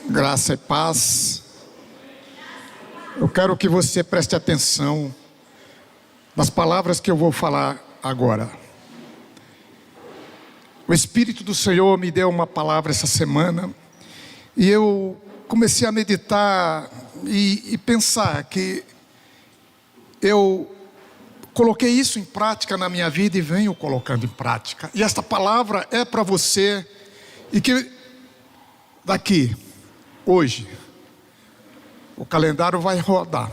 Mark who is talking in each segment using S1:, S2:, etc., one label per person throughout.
S1: Graça e paz. Eu quero que você preste atenção nas palavras que eu vou falar agora. O Espírito do Senhor me deu uma palavra essa semana e eu comecei a meditar e pensar que eu coloquei isso em prática na minha vida e venho colocando em prática. E esta palavra é para você e que daqui, hoje, o calendário vai rodar.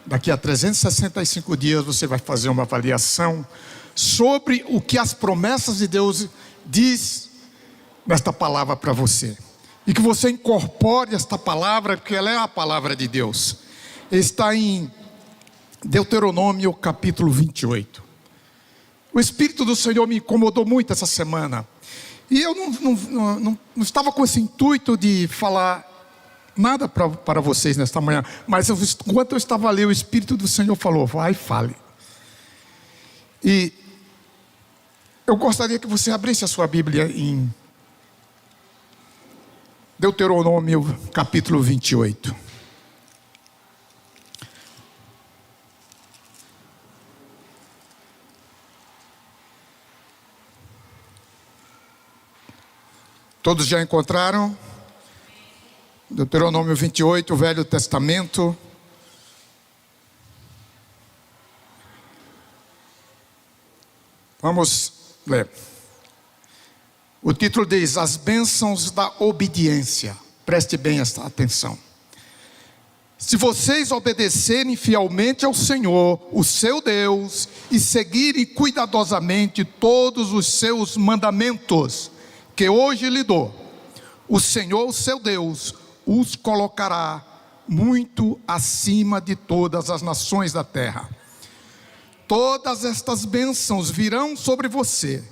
S1: Daqui a 365 dias você vai fazer uma avaliação sobre o que as promessas de Deus diz nesta palavra para você. E que você incorpore esta palavra, porque ela é a palavra de Deus. Está em Deuteronômio capítulo 28. O Espírito do Senhor me incomodou muito essa semana. E eu não estava com esse intuito de falar nada para vocês nesta manhã. Mas enquanto eu estava ali, o Espírito do Senhor falou: vai e fale. E eu gostaria que você abrisse a sua Bíblia em Deuteronômio capítulo 28. Todos já encontraram? Deuteronômio 28, o Velho Testamento. Vamos ler. O título diz: As bênçãos da obediência. Preste bem esta atenção. Se vocês obedecerem fielmente ao Senhor, o seu Deus, e seguirem cuidadosamente todos os seus mandamentos que hoje lhe dou, o Senhor, o seu Deus, os colocará muito acima de todas as nações da terra. Todas estas bênçãos virão sobre vocês,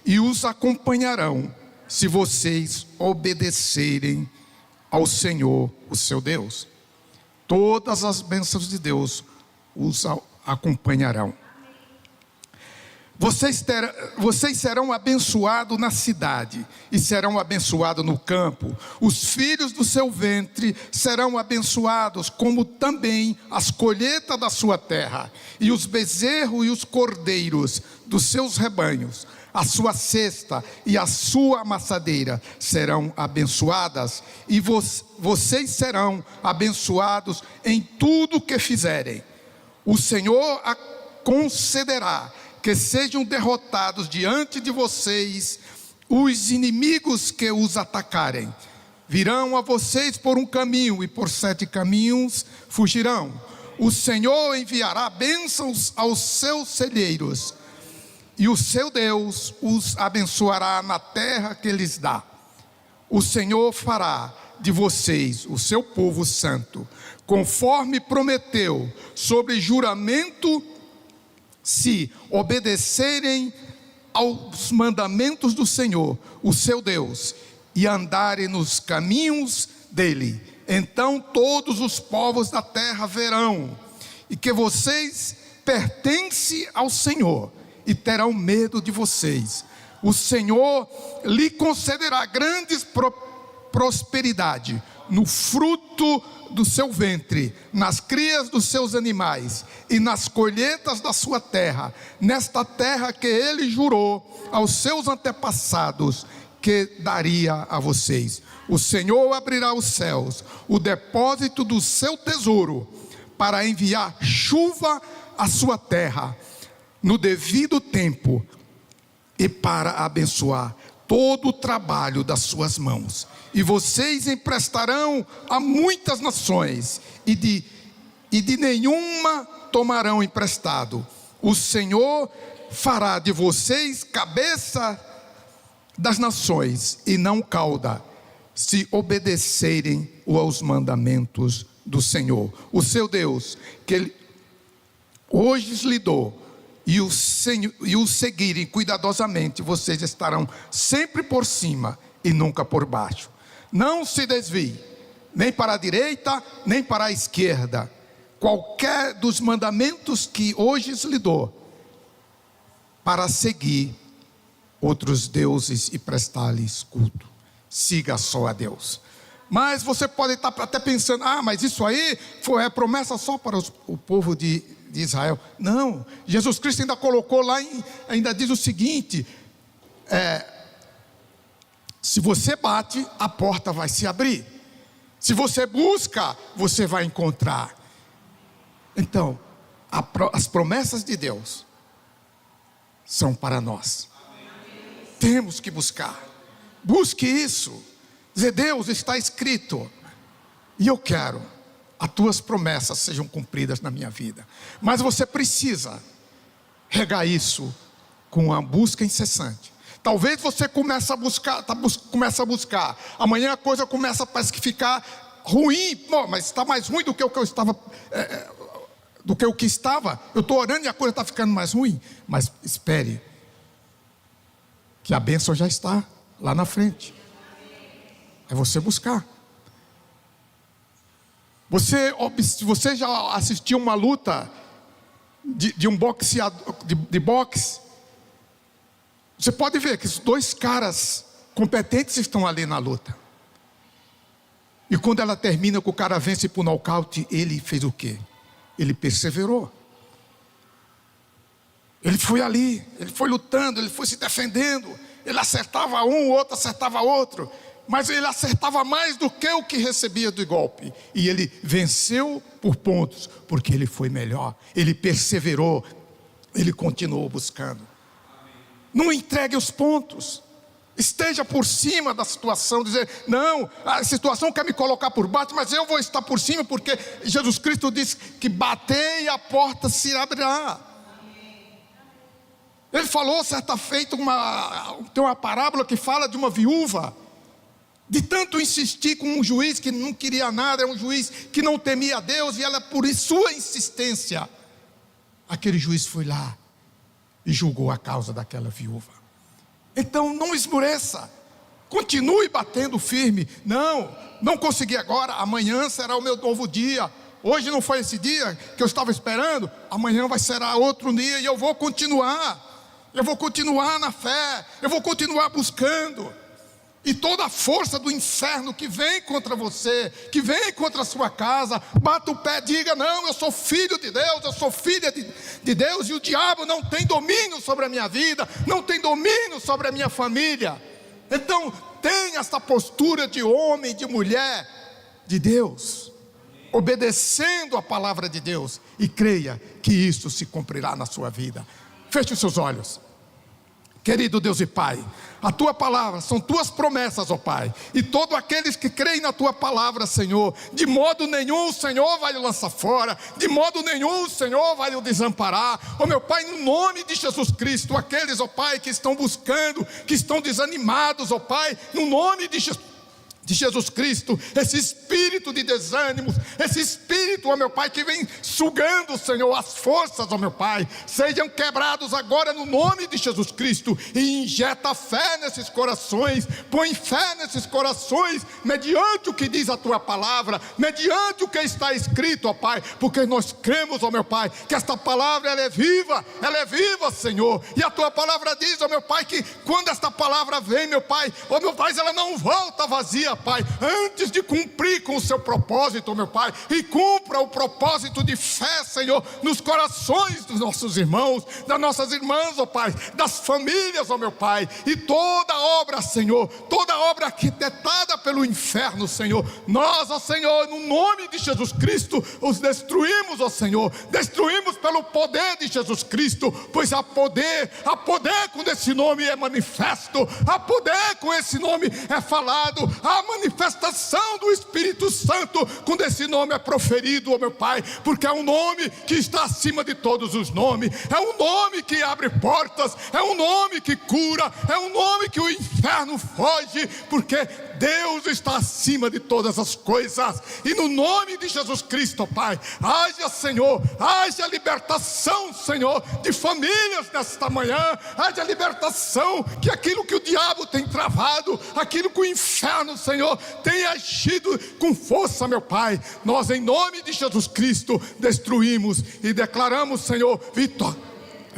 S1: e os acompanharão, se vocês obedecerem ao Senhor, o seu Deus. Todas as bênçãos de Deus os acompanharão. Vocês serão abençoados na cidade e serão abençoados no campo. Os filhos do seu ventre serão abençoados, como também as colheitas da sua terra, e os bezerros e os cordeiros dos seus rebanhos. A sua cesta e a sua amassadeira serão abençoadas, e vocês serão abençoados em tudo que fizerem. O Senhor concederá que sejam derrotados diante de vocês os inimigos que os atacarem. Virão a vocês por um caminho, e por 7 caminhos fugirão. O Senhor enviará bênçãos aos seus celeiros, e o seu Deus os abençoará na terra que lhes dá. O Senhor fará de vocês o seu povo santo, conforme prometeu, sobre juramento, se obedecerem aos mandamentos do Senhor, o seu Deus, e andarem nos caminhos dele. Então todos os povos da terra verão, e que vocês pertencem ao Senhor, e terão medo de vocês. O Senhor lhe concederá grandes prosperidade no fruto do seu ventre, nas crias dos seus animais e nas colheitas da sua terra, nesta terra que ele jurou aos seus antepassados que daria a vocês. O Senhor abrirá os céus, o depósito do seu tesouro, para enviar chuva à sua terra no devido tempo, e para abençoar todo o trabalho das suas mãos. E vocês emprestarão a muitas nações, e de nenhuma tomarão emprestado. O Senhor fará de vocês cabeça das nações, e não cauda, se obedecerem aos mandamentos do Senhor, o seu Deus, que ele hoje lhe dou, e o seguirem cuidadosamente, vocês estarão sempre por cima e nunca por baixo. Não se desvie, nem para a direita, nem para a esquerda. Qualquer dos mandamentos que hoje lhe dou, para seguir outros deuses e prestar-lhes culto. Siga só a Deus. Mas você pode estar até pensando, mas isso aí é promessa só para o povo de Israel. Não, Jesus Cristo ainda colocou lá, ainda diz o seguinte, se você bate, a porta vai se abrir. Se você busca, você vai encontrar. Então, as promessas de Deus são para nós. Temos que buscar. Busque isso. Dizer, Deus, está escrito, e eu quero as tuas promessas sejam cumpridas na minha vida. Mas você precisa regar isso com uma busca incessante. Talvez você comece a buscar, amanhã a coisa começa, parece que ficar ruim. Mas está mais ruim do que o que eu estava, do que o que estava. Eu estou orando e a coisa está ficando mais ruim. Mas espere, que a bênção já está lá na frente. É você buscar. Você já assistiu uma luta de um boxeador, de boxe? Você pode ver que os dois caras competentes estão ali na luta. E quando ela termina, que o cara vence por nocaute, ele fez o quê? Ele perseverou. Ele foi ali, ele foi lutando, ele foi se defendendo. Ele acertava um, o outro acertava outro. Mas ele acertava mais do que o que recebia do golpe. E ele venceu por pontos, porque ele foi melhor. Ele perseverou, ele continuou buscando. Não entregue os pontos. Esteja por cima da situação. Dizer, não, a situação quer me colocar por baixo, mas eu vou estar por cima, porque Jesus Cristo disse que bater e a porta se abrirá. Ele falou certa feita, tem uma parábola que fala de uma viúva, de tanto insistir com um juiz que não queria nada, era um juiz que não temia a Deus, e ela, por sua insistência, aquele juiz foi lá e julgou a causa daquela viúva. Então não esmoreça, continue batendo firme. Não consegui agora, amanhã será o meu novo dia. Hoje não foi esse dia que eu estava esperando, amanhã será outro dia, e eu vou continuar na fé, eu vou continuar buscando. E toda a força do inferno que vem contra você, que vem contra a sua casa, bata o pé, diga, não, eu sou filho de Deus, eu sou filha de Deus, e o diabo não tem domínio sobre a minha vida, não tem domínio sobre a minha família. Então tenha essa postura de homem, de mulher de Deus, obedecendo a palavra de Deus, e creia que isso se cumprirá na sua vida. Feche os seus olhos. Querido Deus e Pai, a Tua palavra são Tuas promessas, ó Pai, e todos aqueles que creem na Tua palavra, Senhor, de modo nenhum o Senhor vai o lançar fora, de modo nenhum o Senhor vai o desamparar, ó meu Pai, no nome de Jesus Cristo, aqueles, ó Pai, que estão buscando, que estão desanimados, ó Pai, no nome de Jesus Cristo, esse espírito de desânimo, esse espírito, ó meu Pai, que vem sugando, Senhor, as forças, ó meu Pai, sejam quebrados agora no nome de Jesus Cristo, e injeta fé nesses corações, põe fé nesses corações, mediante o que diz a Tua palavra, mediante o que está escrito, ó Pai, porque nós cremos, ó meu Pai, que esta palavra ela é viva, Senhor, e a Tua palavra diz, ó meu Pai, que quando esta palavra vem, meu Pai, ó meu Pai, ela não volta vazia, Pai, antes de cumprir com o seu propósito, meu Pai, e cumpra o propósito de fé, Senhor, nos corações dos nossos irmãos, das nossas irmãs, ó Pai, das famílias, ó meu Pai, e toda obra, Senhor, toda obra arquitetada pelo inferno, Senhor, nós, ó Senhor, no nome de Jesus Cristo, os destruímos, ó Senhor, destruímos pelo poder de Jesus Cristo, pois há poder quando esse nome é manifesto, há poder com esse nome é falado, há manifestação do Espírito Santo quando esse nome é proferido, ó meu Pai, porque é um nome que está acima de todos os nomes, é um nome que abre portas, é um nome que cura, é um nome que o inferno foge, porque Deus está acima de todas as coisas, e no nome de Jesus Cristo, Pai, haja, Senhor, haja libertação, Senhor, de famílias nesta manhã, haja libertação, que aquilo que o diabo tem travado, aquilo que o inferno, Senhor, tem agido com força, meu Pai, nós em nome de Jesus Cristo destruímos e declaramos, Senhor,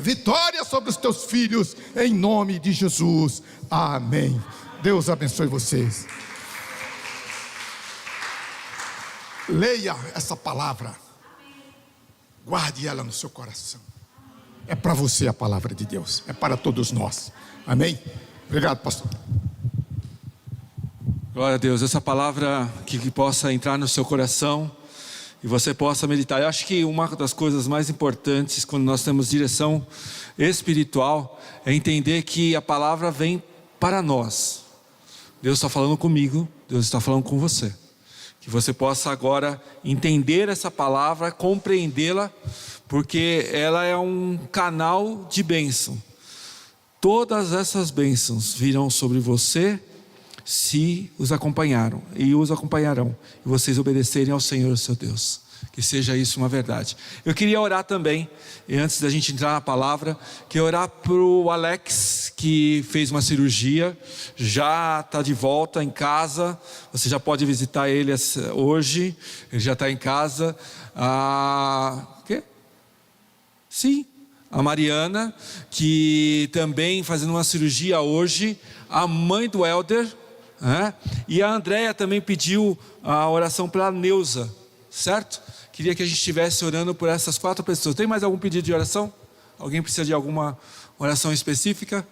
S1: vitória sobre os teus filhos, em nome de Jesus, amém. Deus abençoe vocês. Leia essa palavra, guarde ela no seu coração. É para você a palavra de Deus, é para todos nós, amém? Obrigado, pastor.
S2: Glória a Deus, essa palavra que possa entrar no seu coração e você possa meditar. Eu acho que uma das coisas mais importantes quando nós temos direção espiritual é entender que a palavra vem para nós. Deus está falando comigo, Deus está falando com você. Que você possa agora entender essa palavra, compreendê-la, porque ela é um canal de bênção. Todas essas bênçãos virão sobre você se os acompanharam e os acompanharão, e vocês obedecerem ao Senhor seu Deus. Que seja isso uma verdade. Eu queria orar também, e antes da gente entrar na palavra, queria orar para o Alex, que fez uma cirurgia, já está de volta em casa. Você já pode visitar ele hoje, ele já está em casa. Sim, a Mariana, que também fazendo uma cirurgia hoje, a mãe do Helder, e a Andréia também pediu a oração pela Neuza, certo? Queria que a gente estivesse orando por essas 4 pessoas. Tem mais algum pedido de oração? Alguém precisa de alguma oração específica?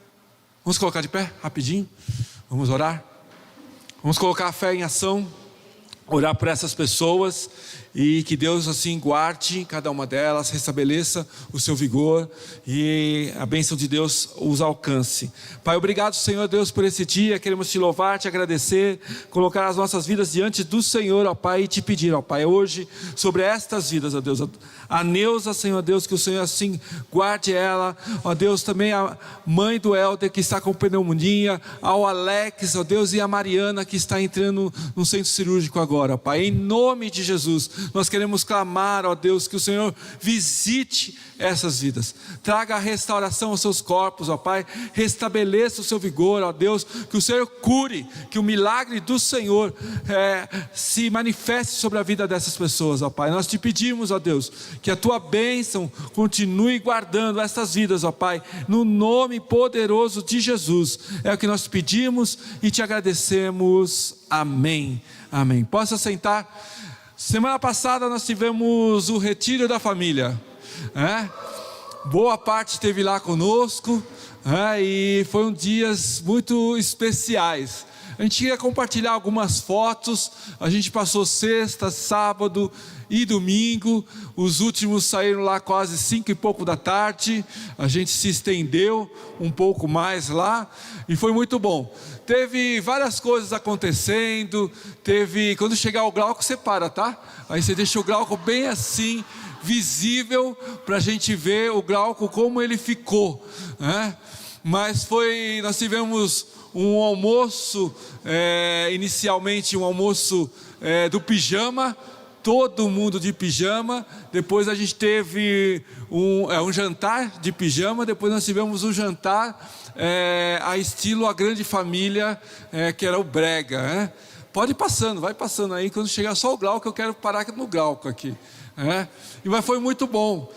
S2: Vamos colocar de pé, rapidinho. Vamos orar. Vamos colocar a fé em ação. Orar por essas pessoas. E que Deus assim guarde cada uma delas, restabeleça o seu vigor e a bênção de Deus os alcance. Pai, obrigado, Senhor Deus, por esse dia. Queremos te louvar, te agradecer, colocar as nossas vidas diante do Senhor, ó Pai, e te pedir, ó Pai, hoje sobre estas vidas, ó Deus, a Neuza, Senhor Deus, que o Senhor assim guarde ela, ó Deus, também a mãe do Helder que está com pneumonia, ao Alex, ó Deus, e a Mariana que está entrando no centro cirúrgico agora, ó Pai, em nome de Jesus. Nós queremos clamar, ó Deus, que o Senhor visite essas vidas, traga a restauração aos seus corpos, ó Pai, restabeleça o seu vigor, ó Deus, que o Senhor cure, que o milagre do Senhor se manifeste sobre a vida dessas pessoas, ó Pai. Nós te pedimos, ó Deus, que a tua bênção continue guardando essas vidas, ó Pai, no nome poderoso de Jesus. É o que nós pedimos e te agradecemos. Amém. Amém. Possa sentar. Semana passada nós tivemos o retiro da família, boa parte esteve lá conosco, e foram dias muito especiais. A gente queria compartilhar algumas fotos. A gente passou sexta, sábado e domingo. Os últimos saíram lá quase 5 e pouco da tarde. A gente se estendeu um pouco mais lá e foi muito bom. Teve várias coisas acontecendo. Quando chegar o Glauco, você para, tá? Aí você deixa o Glauco bem assim, visível, para a gente ver o Glauco como ele ficou, Mas nós tivemos um almoço, inicialmente um almoço do pijama, todo mundo de pijama. Depois a gente teve um jantar de pijama. Depois nós tivemos um jantar a estilo A Grande Família, que era o brega, Pode ir passando, vai passando aí. Quando chegar só o Glauco, eu quero parar no Glauco aqui, Mas foi muito bom,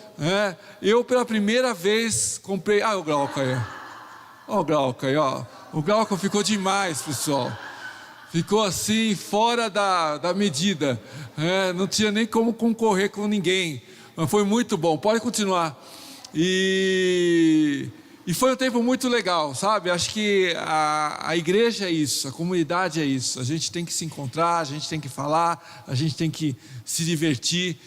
S2: Eu pela primeira vez comprei. O Glauco aí, o Glauco aí, O Glauco ficou demais, pessoal. Ficou assim, fora da medida, não tinha nem como concorrer com ninguém, mas foi muito bom. Pode continuar. E foi um tempo muito legal, sabe? Acho que a igreja é isso, a comunidade é isso. A gente tem que se encontrar, a gente tem que falar, a gente tem que se divertir.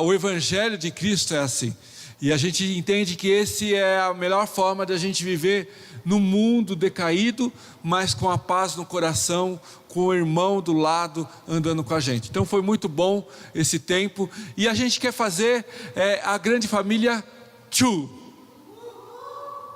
S2: O Evangelho de Cristo é assim. E a gente entende que esse é a melhor forma de a gente viver no mundo decaído, mas com a paz no coração, com o irmão do lado andando com a gente. Então foi muito bom esse tempo. E a gente quer fazer a Grande Família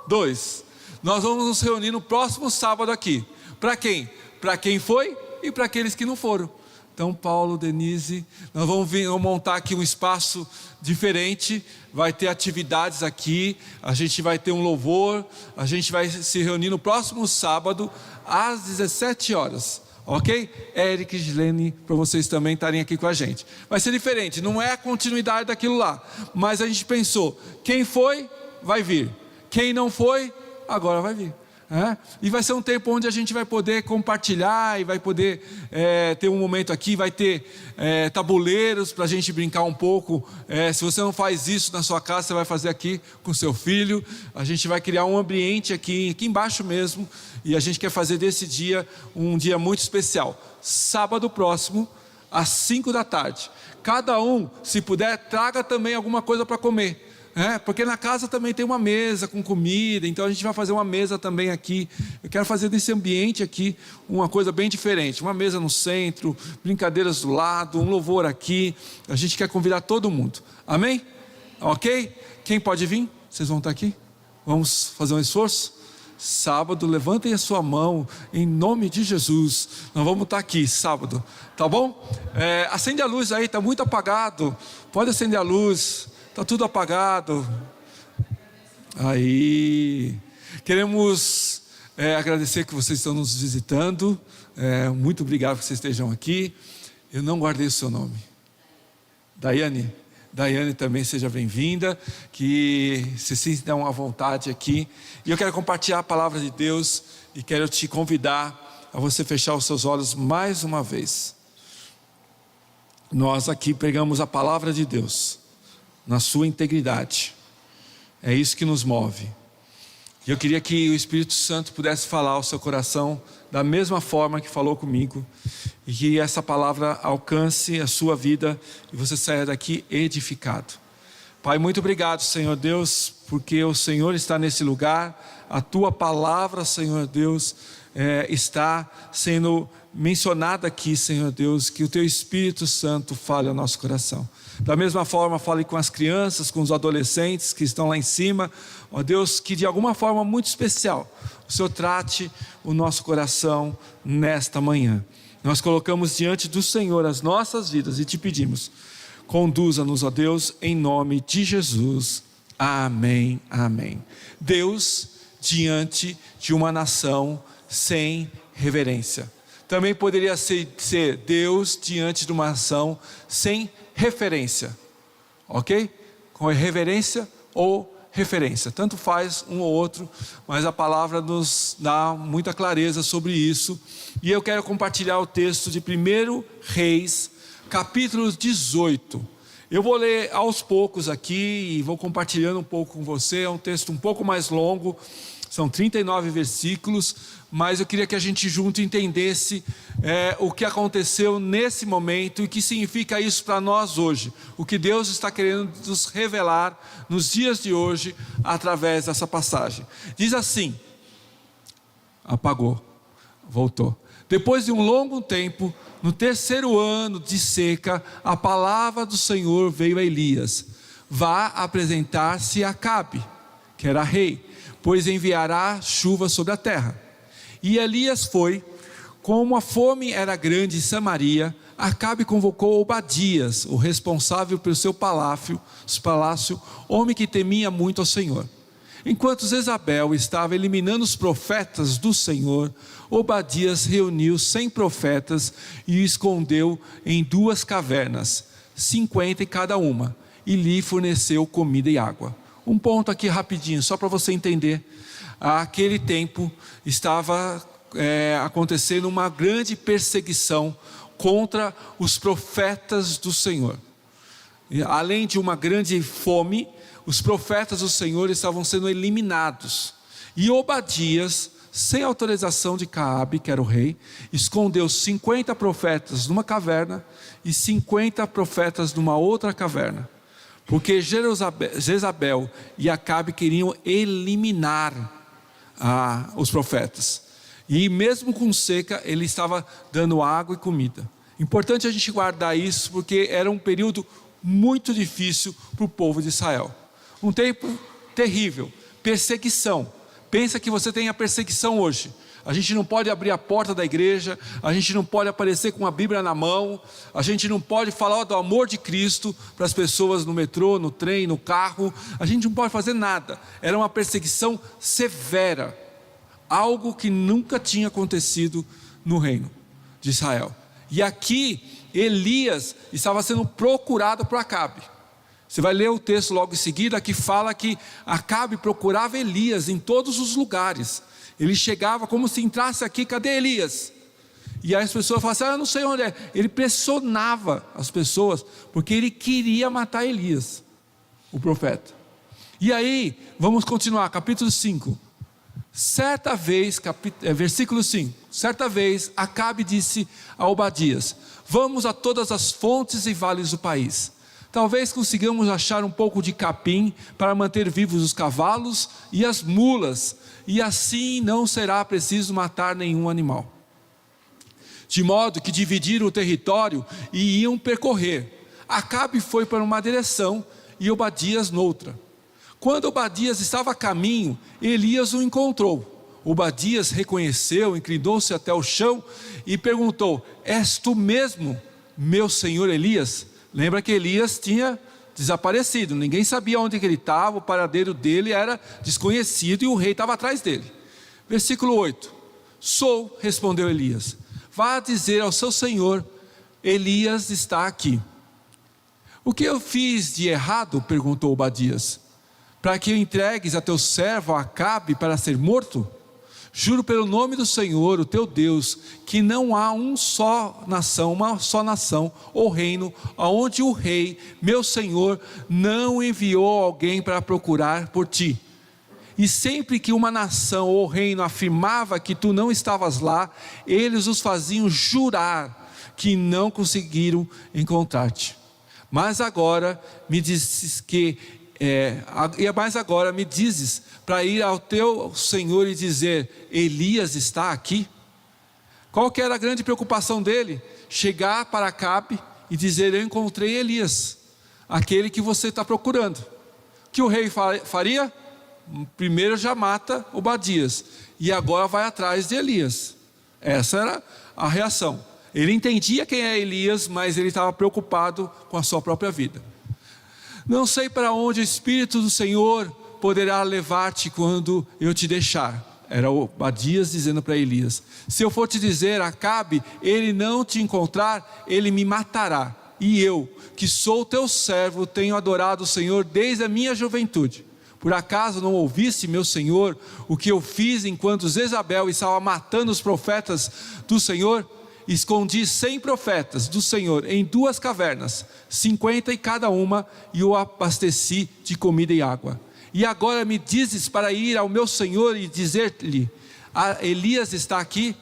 S2: 2. Nós vamos nos reunir no próximo sábado aqui. Para quem? Para quem foi e para aqueles que não foram. Então, Paulo, Denise, nós vamos montar aqui um espaço diferente. Vai ter atividades aqui. A gente vai ter um louvor. A gente vai se reunir no próximo sábado às 17 horas. Ok? Eric e Gilene, para vocês também estarem aqui com a gente. Vai ser diferente, não é a continuidade daquilo lá. Mas a gente pensou, quem foi vai vir. Quem não foi, agora vai vir. E vai ser um tempo onde a gente vai poder compartilhar e vai poder ter um momento aqui, vai ter tabuleiros para a gente brincar um pouco. Se você não faz isso na sua casa, você vai fazer aqui com seu filho. A gente vai criar um ambiente aqui embaixo mesmo, e a gente quer fazer desse dia um dia muito especial. Sábado próximo, às 5 da tarde. Cada um, se puder, traga também alguma coisa para comer. Porque na casa também tem uma mesa com comida, então a gente vai fazer uma mesa também aqui. Eu quero fazer desse ambiente aqui uma coisa bem diferente, uma mesa no centro, brincadeiras do lado, um louvor aqui. A gente quer convidar todo mundo, amém? Ok? Quem pode vir? Vocês vão estar aqui? Vamos fazer um esforço? Sábado, levantem a sua mão, em nome de Jesus. Nós vamos estar aqui sábado, tá bom? Acende a luz aí, está muito apagado. Pode acender a luz. Está tudo apagado. Aí. Queremos agradecer que vocês estão nos visitando. Muito obrigado que vocês estejam aqui. Eu não guardei o seu nome. Daiane. Daiane também seja bem-vinda. Que se sintam à vontade aqui. E eu quero compartilhar a palavra de Deus. E quero te convidar a você fechar os seus olhos mais uma vez. Nós aqui pregamos a palavra de Deus na sua integridade. É isso que nos move. E eu queria que o Espírito Santo pudesse falar ao seu coração da mesma forma que falou comigo, e que essa palavra alcance a sua vida e você saia daqui edificado. Pai, muito obrigado, Senhor Deus, porque o Senhor está nesse lugar. A tua palavra, Senhor Deus, está sendo mencionada aqui, Senhor Deus. Que o teu Espírito Santo fale ao nosso coração. Da mesma forma, fale com as crianças, com os adolescentes que estão lá em cima. Ó Deus, que de alguma forma muito especial o Senhor trate o nosso coração nesta manhã. Nós colocamos diante do Senhor as nossas vidas e te pedimos: conduza-nos, ó Deus, em nome de Jesus. Amém, amém. Deus diante de uma nação sem reverência. Também poderia ser Deus diante de uma nação sem referência, ok? Com reverência ou referência, tanto faz um ou outro, mas a palavra nos dá muita clareza sobre isso. E eu quero compartilhar o texto de 1 Reis, capítulo 18. Eu vou ler aos poucos aqui e vou compartilhando um pouco com você. É um texto um pouco mais longo, são 39 versículos, mas eu queria que a gente junto entendesse o que aconteceu nesse momento e o que significa isso para nós hoje. O que Deus está querendo nos revelar nos dias de hoje através dessa passagem. Diz assim, apagou, voltou. Depois de um longo tempo, no 3º ano de seca, a palavra do Senhor veio a Elias: vá apresentar-se a Acabe, que era rei, pois enviará chuva sobre a terra. E Elias foi. Como a fome era grande em Samaria, Acabe convocou Obadias, o responsável pelo seu palácio, homem que temia muito ao Senhor. Enquanto Jezabel estava eliminando os profetas do Senhor, Obadias reuniu 100 profetas e o escondeu em 2 cavernas, 50 em cada uma, e lhe forneceu comida e água. Um ponto aqui rapidinho, só para você entender. Aquele tempo estava acontecendo uma grande perseguição contra os profetas do Senhor. E, além de uma grande fome, os profetas do Senhor estavam sendo eliminados. E Obadias, sem autorização de Caabe, que era o rei, escondeu 50 profetas numa caverna e 50 profetas numa outra caverna. Porque Jezabel e Acabe queriam eliminar os profetas. E mesmo com seca, ele estava dando água e comida. Importante a gente guardar isso, porque era um período muito difícil para o povo de Israel. Um tempo terrível, perseguição. Pensa que você tem a perseguição hoje. A gente não pode abrir a porta da igreja, a gente não pode aparecer com a Bíblia na mão, a gente não pode falar do amor de Cristo para as pessoas no metrô, no trem, no carro, a gente não pode fazer nada. Era uma perseguição severa, algo que nunca tinha acontecido no reino de Israel. E aqui Elias estava sendo procurado por Acabe. Você vai ler o texto logo em seguida que fala que Acabe procurava Elias em todos os lugares. Ele chegava como se entrasse aqui, cadê Elias? E aí as pessoas falavam assim, eu não sei onde é. Ele pressionava as pessoas, porque ele queria matar Elias, o profeta. E aí, vamos continuar, capítulo 5. Certa vez, versículo 5. Certa vez, Acabe disse a Obadias, vamos a todas as fontes e vales do país. Talvez consigamos achar um pouco de capim para manter vivos os cavalos e as mulas, e assim não será preciso matar nenhum animal. De modo que dividiram o território e iam percorrer. Acabe foi para uma direção e Obadias noutra. Quando Obadias estava a caminho, Elias o encontrou. Obadias reconheceu, inclinou-se até o chão e perguntou, és tu mesmo, meu senhor Elias? Lembra que Elias tinha desaparecido, ninguém sabia onde ele estava, o paradeiro dele era desconhecido e o rei estava atrás dele. Versículo 8, sou, respondeu Elias, vá dizer ao seu senhor, Elias está aqui. O que eu fiz de errado? Perguntou Obadias, para que o entregues a teu servo Acabe para ser morto? Juro pelo nome do Senhor, o teu Deus, que não há uma só nação ou reino, aonde o rei, meu Senhor, não enviou alguém para procurar por ti. E sempre que uma nação ou reino afirmava que tu não estavas lá, eles os faziam jurar que não conseguiram encontrar-te. Mas agora me dizes para ir ao teu Senhor e dizer, Elias está aqui? Qual que era a grande preocupação dele? Chegar para Acabe e dizer, eu encontrei Elias, aquele que você está procurando. O que o rei faria? Primeiro já mata Obadias, e agora vai atrás de Elias. Essa era a reação. Ele entendia quem é Elias, mas ele estava preocupado com a sua própria vida. Não sei para onde o Espírito do Senhor poderá levar-te quando eu te deixar. Era Obadias dizendo para Elias, se eu for te dizer, Acabe, ele não te encontrar, ele me matará. E eu, que sou teu servo, tenho adorado o Senhor desde a minha juventude. Por acaso não ouviste, meu Senhor, o que eu fiz enquanto Jezabel estava matando os profetas do Senhor? Escondi 100 profetas do Senhor em 2 cavernas, 50 em cada uma, e o abasteci de comida e água. E agora me dizes para ir ao meu Senhor e dizer-lhe, Elias está aqui,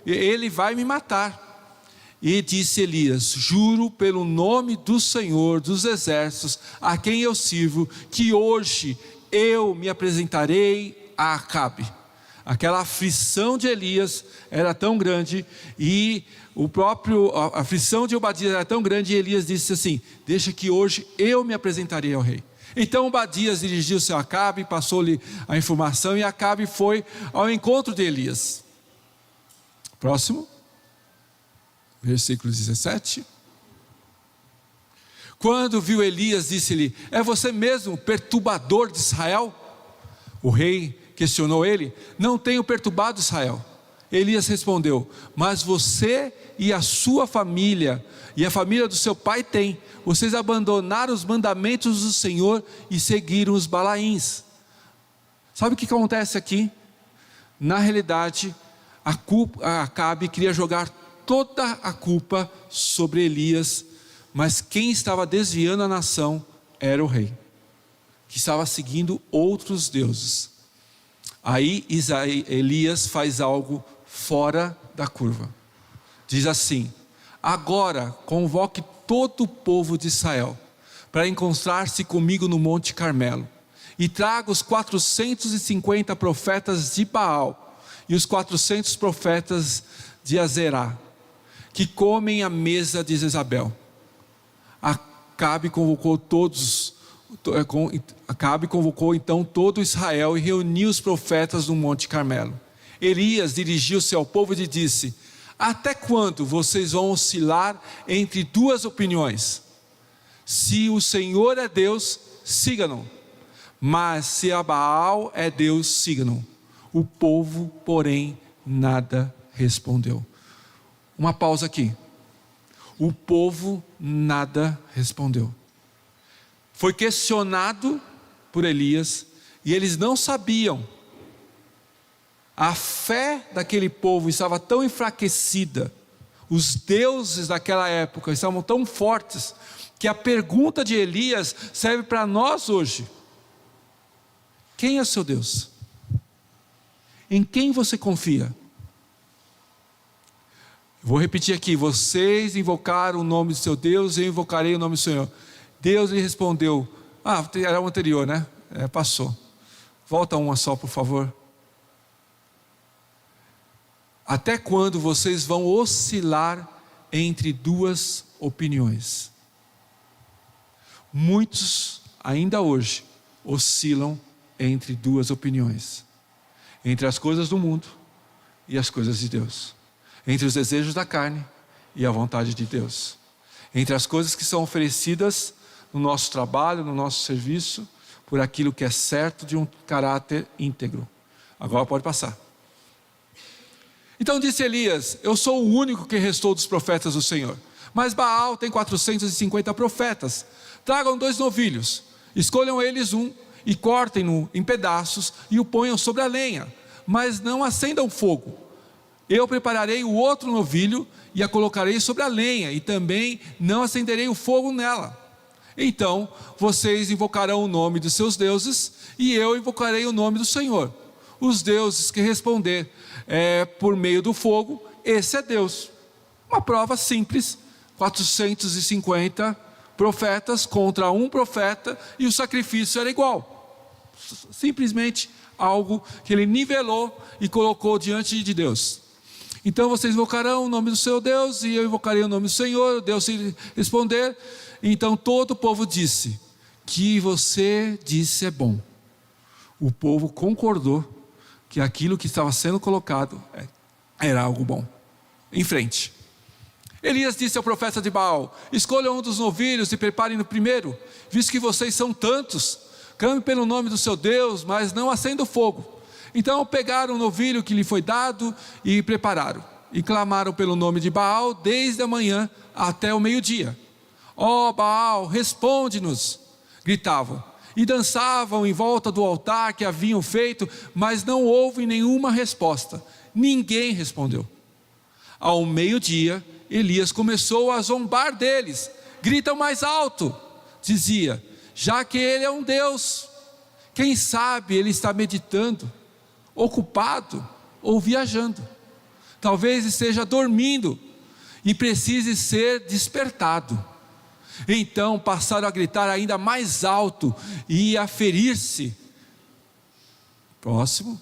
S2: ele vai me matar. E disse Elias, juro pelo nome do Senhor dos exércitos, a quem eu sirvo, que hoje eu me apresentarei a Acabe. Aquela aflição de Elias era tão grande, e a aflição de Obadias era tão grande, e Elias disse assim, deixa que hoje eu me apresentarei ao rei. Então Obadias dirigiu-se a Acabe, passou-lhe a informação, e Acabe foi ao encontro de Elias. Próximo. Versículo 17. Quando viu Elias, disse-lhe, é você mesmo, perturbador de Israel? O rei questionou ele, não tenho perturbado Israel. Elias respondeu, mas você e a sua família, e a família do seu pai tem, vocês abandonaram os mandamentos do Senhor e seguiram os Balaíns. Sabe o que acontece aqui? Na realidade, Acabe queria jogar toda a culpa sobre Elias, mas quem estava desviando a nação era o rei, que estava seguindo outros deuses. Aí Elias faz algo fora da curva. Diz assim, agora convoque todo o povo de Israel para encontrar-se comigo no Monte Carmelo, e traga os 450 profetas de Baal e os 400 profetas de Azerá, que comem à mesa de Jezabel. Acabe convocou então todo Israel e reuniu os profetas no Monte Carmelo. Elias dirigiu-se ao povo e disse, até quando vocês vão oscilar entre duas opiniões? Se o Senhor é Deus, sigam-no, mas se a Baal é Deus, sigam-no. O povo, porém, nada respondeu. Uma pausa aqui. O povo nada respondeu. foi questionado por Elias, e eles não sabiam. A fé daquele povo estava tão enfraquecida, os deuses daquela época estavam tão fortes, que a pergunta de Elias serve para nós hoje: quem é o seu Deus? Em quem você confia? Vou repetir aqui: vocês invocaram o nome do seu Deus, eu invocarei o nome do Senhor. Deus lhe respondeu, era o anterior, né? Passou. Volta uma só, por favor. Até quando vocês vão oscilar entre duas opiniões? Muitos, ainda hoje, oscilam entre duas opiniões. Entre as coisas do mundo e as coisas de Deus. Entre os desejos da carne e a vontade de Deus. Entre as coisas que são oferecidas no nosso trabalho, no nosso serviço, por aquilo que é certo de um caráter íntegro. Agora pode passar. Então disse Elias: eu sou o único que restou dos profetas do Senhor, mas Baal tem 450 profetas. Tragam 2 novilhos, escolham eles um, e cortem-no em pedaços, e o ponham sobre a lenha, mas não acendam fogo. Eu prepararei o outro novilho, e a colocarei sobre a lenha, e também não acenderei o fogo nela. Então vocês invocarão o nome dos seus deuses, e eu invocarei o nome do Senhor. Os deuses que responder por meio do fogo, esse é Deus. Uma prova simples: 450 profetas contra um profeta, e o sacrifício era igual. Simplesmente algo que ele nivelou e colocou diante de Deus. Então vocês invocarão o nome do seu Deus, e eu invocarei o nome do Senhor. Deus se responder. Então todo o povo disse: que você disse é bom. O povo concordou que aquilo que estava sendo colocado era algo bom. Em frente. Elias disse ao profeta de Baal: escolham um dos novilhos e preparem no primeiro, visto que vocês são tantos. Clame pelo nome do seu Deus, mas não acenda o fogo. Então pegaram o novilho que lhe foi dado e prepararam, e clamaram pelo nome de Baal desde a manhã até o meio-dia. Ó Baal, responde-nos, gritavam, e dançavam em volta do altar que haviam feito, mas não houve nenhuma resposta. Ninguém respondeu. Ao meio-dia, Elias começou a zombar deles. Gritam mais alto, dizia: já que ele é um Deus, quem sabe ele está meditando, ocupado ou viajando. Talvez esteja dormindo e precise ser despertado. Então passaram a gritar ainda mais alto e a ferir-se. Próximo.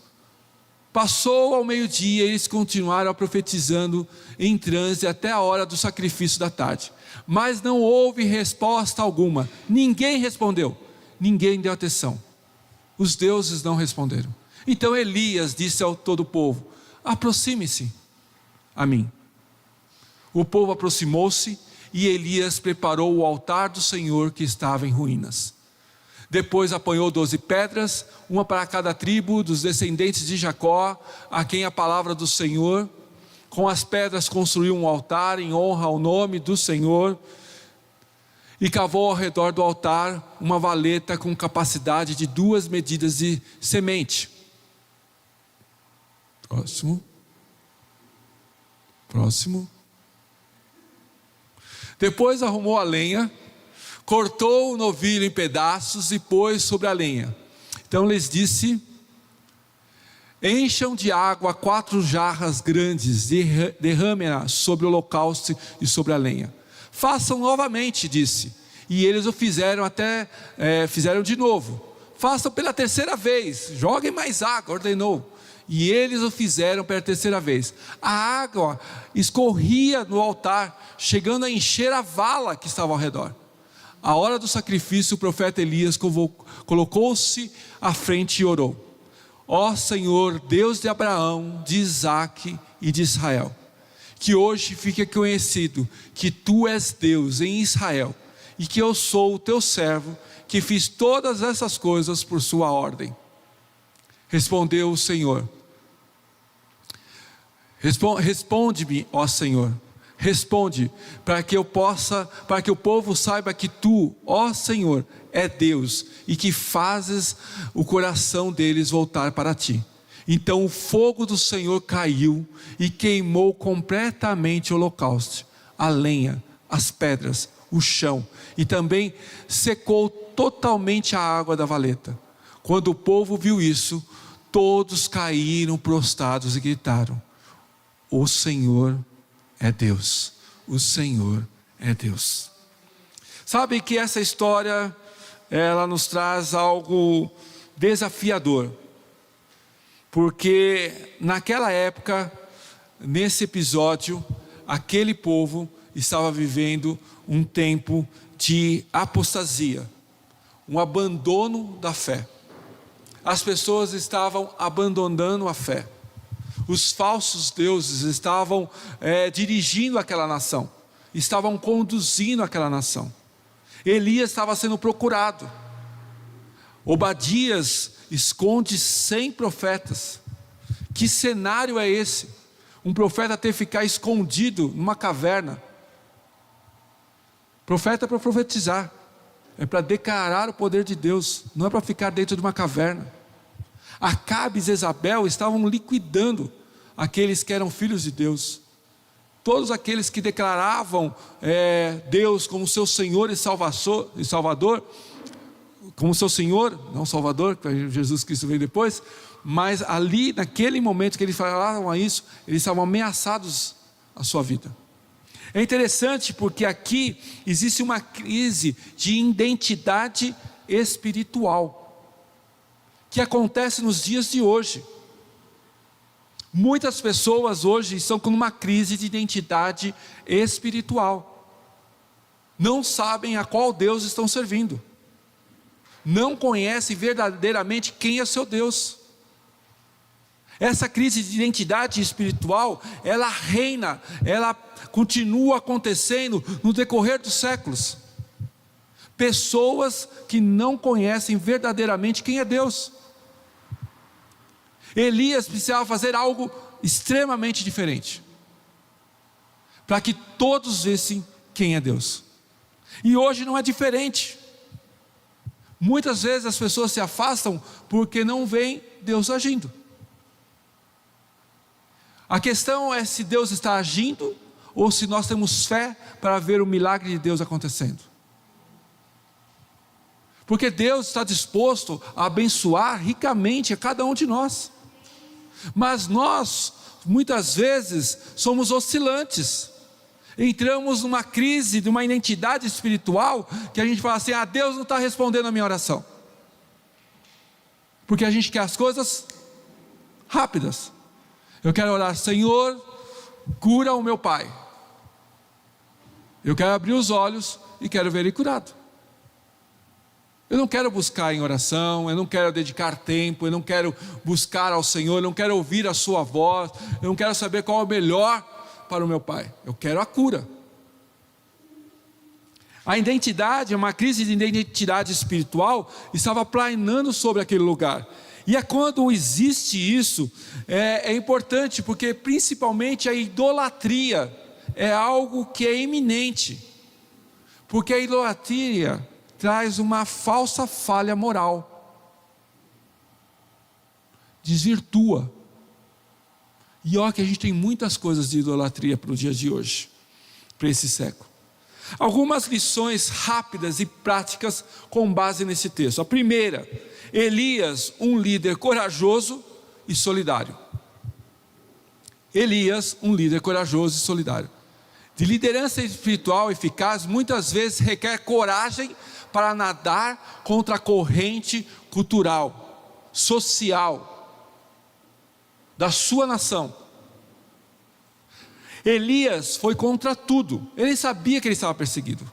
S2: Passou ao meio-dia e eles continuaram profetizando em transe até a hora do sacrifício da tarde. Mas não houve resposta alguma. Ninguém respondeu. Ninguém deu atenção. Os deuses não responderam. Então Elias disse ao todo o povo: aproxime-se a mim. O povo aproximou-se e Elias preparou o altar do Senhor que estava em ruínas. Depois apanhou 12 pedras, uma para cada tribo dos descendentes de Jacó, a quem a palavra do Senhor. Com as pedras construiu um altar em honra ao nome do Senhor, e cavou ao redor do altar uma valeta com capacidade de 2 medidas de semente. Próximo. Depois arrumou a lenha, cortou o novilho em pedaços e pôs sobre a lenha. Então lhes disse: encham de água 4 jarras grandes, derramem-na sobre o holocausto e sobre a lenha. Façam novamente, disse. E eles o fizeram fizeram de novo. Façam pela 3ª vez, joguem mais água, ordenou. E eles o fizeram pela 3ª vez. A água escorria no altar, chegando a encher a vala que estava ao redor. À hora do sacrifício, o profeta Elias colocou-se à frente e orou: ó Senhor, Deus de Abraão, de Isaque e de Israel, que hoje fique conhecido que Tu és Deus em Israel, e que eu sou o Teu servo, que fiz todas essas coisas por Sua ordem. Respondeu o Senhor: responde-me, ó Senhor, responde, para que o povo saiba que tu, ó Senhor, é Deus, e que fazes o coração deles voltar para ti. Então o fogo do Senhor caiu e queimou completamente o holocausto, a lenha, as pedras, o chão, e também secou totalmente a água da valeta. Quando o povo viu isso, todos caíram prostrados e gritaram: o Senhor é Deus, o Senhor é Deus. Sabe que essa história, ela nos traz algo desafiador, porque naquela época, nesse episódio, aquele povo estava vivendo um tempo de apostasia, um abandono da fé. As pessoas estavam abandonando a fé. Os falsos deuses estavam dirigindo aquela nação, estavam conduzindo aquela nação. Elias estava sendo procurado. Obadias esconde 100 profetas. Que cenário é esse? Um profeta ter que ficar escondido numa caverna. Profeta é para profetizar, é para declarar o poder de Deus, não é para ficar dentro de uma caverna. Acabe e Jezabel estavam liquidando aqueles que eram filhos de Deus. Todos aqueles que declaravam Deus como seu Senhor e Salvador, como seu Senhor, não Salvador, que Jesus Cristo veio depois, mas ali naquele momento que eles falavam isso, eles estavam ameaçados a sua vida. É interessante porque aqui existe uma crise de identidade espiritual, que acontece nos dias de hoje. Muitas pessoas hoje estão com uma crise de identidade espiritual, não sabem a qual Deus estão servindo, não conhecem verdadeiramente quem é seu Deus. Essa crise de identidade espiritual, ela reina, ela continua acontecendo no decorrer dos séculos. Pessoas que não conhecem verdadeiramente quem é Deus. Elias precisava fazer algo extremamente diferente, para que todos vissem quem é Deus. E hoje não é diferente. Muitas vezes as pessoas se afastam porque não veem Deus agindo. A questão é se Deus está agindo ou se nós temos fé para ver o milagre de Deus acontecendo. Porque Deus está disposto a abençoar ricamente a cada um de nós. Mas nós, muitas vezes, somos oscilantes. Entramos numa crise de uma identidade espiritual que a gente fala assim: Deus não está respondendo a minha oração. Porque a gente quer as coisas rápidas. Eu quero orar: Senhor, cura o meu pai. Eu quero abrir os olhos e quero ver ele curado. Eu não quero buscar em oração, eu não quero dedicar tempo, eu não quero buscar ao Senhor, eu não quero ouvir a sua voz, eu não quero saber qual é o melhor para o meu pai. Eu quero a cura. A identidade, uma crise de identidade espiritual estava planando sobre aquele lugar. E quando existe isso, é importante, porque principalmente a idolatria é algo que é iminente, porque a idolatria traz uma falsa falha moral, desvirtua. E olha que a gente tem muitas coisas de idolatria para o dia de hoje, para esse século. Algumas lições rápidas e práticas com base nesse texto. A primeira: Elias, um líder corajoso e solidário. Elias, um líder corajoso e solidário. De liderança espiritual eficaz, muitas vezes requer coragem para nadar contra a corrente cultural, social da sua nação. Elias foi contra tudo. Ele sabia que ele estava perseguido,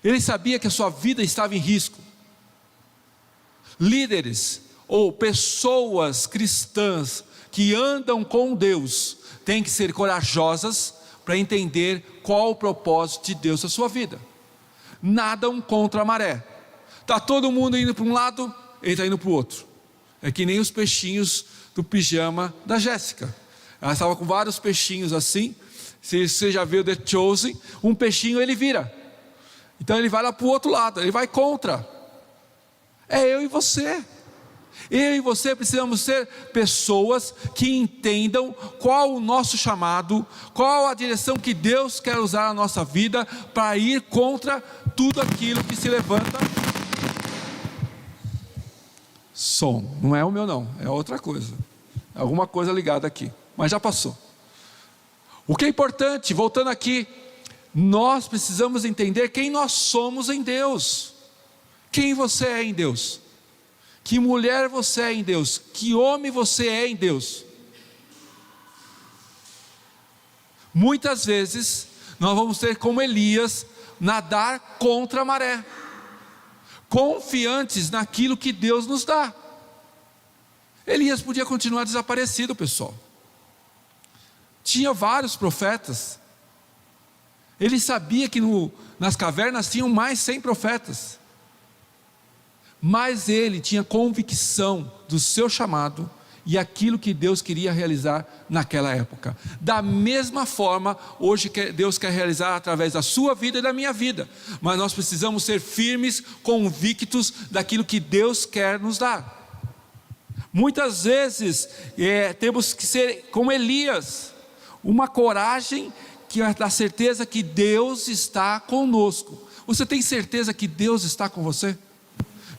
S2: ele sabia que a sua vida estava em risco. Líderes ou pessoas cristãs que andam com Deus têm que ser corajosas para entender qual o propósito de Deus na sua vida. Nadam contra a maré. Está todo mundo indo para um lado, ele está indo para o outro. É que nem os peixinhos do pijama da Jéssica. Ela estava com vários peixinhos assim, Se você já viu The Chosen, um peixinho ele vira. Então ele vai lá para o outro lado, ele vai contra. É eu e você. Eu e você precisamos ser pessoas que entendam qual o nosso chamado, qual a direção que Deus quer usar na nossa vida para ir contra tudo aquilo que se levanta. Som, não é o meu não, é outra coisa. É alguma coisa ligada aqui, mas já passou. O que é importante, voltando aqui, nós precisamos entender quem nós somos em Deus. Quem você é em Deus. Que mulher você é em Deus. Que homem você é em Deus. Muitas vezes nós vamos ter como Elias, nadar contra a maré, confiantes naquilo que Deus nos dá. Elias podia continuar desaparecido, pessoal. Tinha vários profetas. Ele sabia que nas cavernas tinham mais 100 profetas. Mas ele tinha convicção do seu chamado e aquilo que Deus queria realizar naquela época. Da mesma forma, hoje Deus quer realizar através da sua vida e da minha vida. Mas nós precisamos ser firmes, convictos daquilo que Deus quer nos dar. Muitas vezes temos que ser como Elias, uma coragem que dá certeza que Deus está conosco. Você tem certeza que Deus está com você?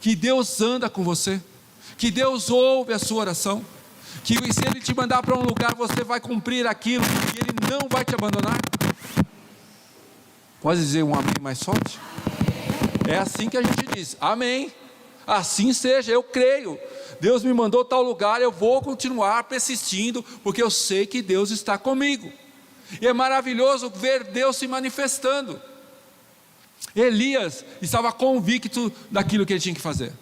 S2: Que Deus anda com você? Que Deus ouve a sua oração? Que se Ele te mandar para um lugar, você vai cumprir aquilo e Ele não vai te abandonar? Pode dizer um amém mais forte? É assim que a gente diz, amém. Assim seja, eu creio. Deus me mandou tal lugar, eu vou continuar persistindo, porque eu sei que Deus está comigo. E é maravilhoso ver Deus se manifestando. Elias estava convicto daquilo que ele tinha que fazer.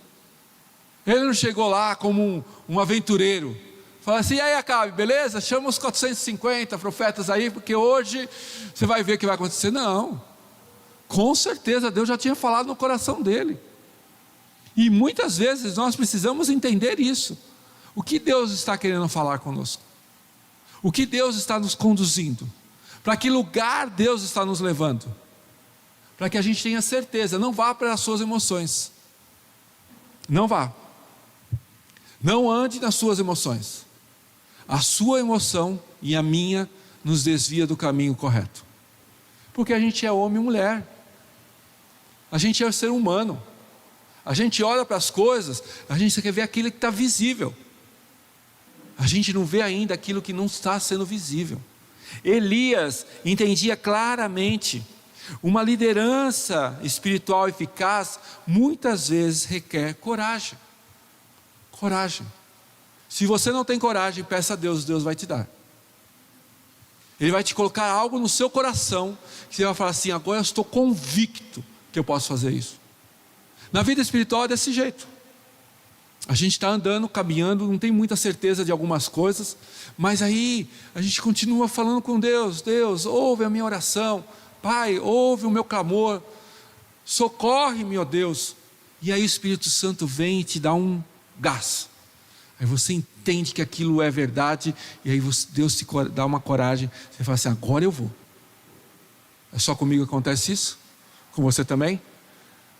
S2: Ele não chegou lá como um aventureiro. Fala assim, e aí Acabe, beleza? Chama os 450 profetas aí, porque hoje você vai ver o que vai acontecer. Não, com certeza Deus já tinha falado no coração dele. E muitas vezes nós precisamos entender isso. O que Deus está querendo falar conosco? O que Deus está nos conduzindo? Para que lugar Deus está nos levando? Para que a gente tenha certeza, não vá para as suas emoções. Não vá. Não ande nas suas emoções. A sua emoção e a minha nos desvia do caminho correto. Porque a gente é homem e mulher. A gente é ser humano. A gente olha para as coisas, a gente quer ver aquilo que está visível. A gente não vê ainda aquilo que não está sendo visível. Elias entendia claramente, uma liderança espiritual eficaz, muitas vezes requer coragem. Coragem. Se você não tem coragem, peça a Deus, Deus vai te dar. Ele vai te colocar algo no seu coração, que você vai falar assim, agora eu estou convicto que eu posso fazer isso. Na vida espiritual é desse jeito. A gente está andando, caminhando, não tem muita certeza de algumas coisas, mas aí a gente continua falando com Deus. Deus, ouve a minha oração. Pai, ouve o meu clamor. Socorre-me, ó Deus. E aí o Espírito Santo vem e te dá um gás. Aí você entende que aquilo é verdade, e aí Deus te dá uma coragem. Você fala assim, agora eu vou. É só comigo que acontece isso? Com você também?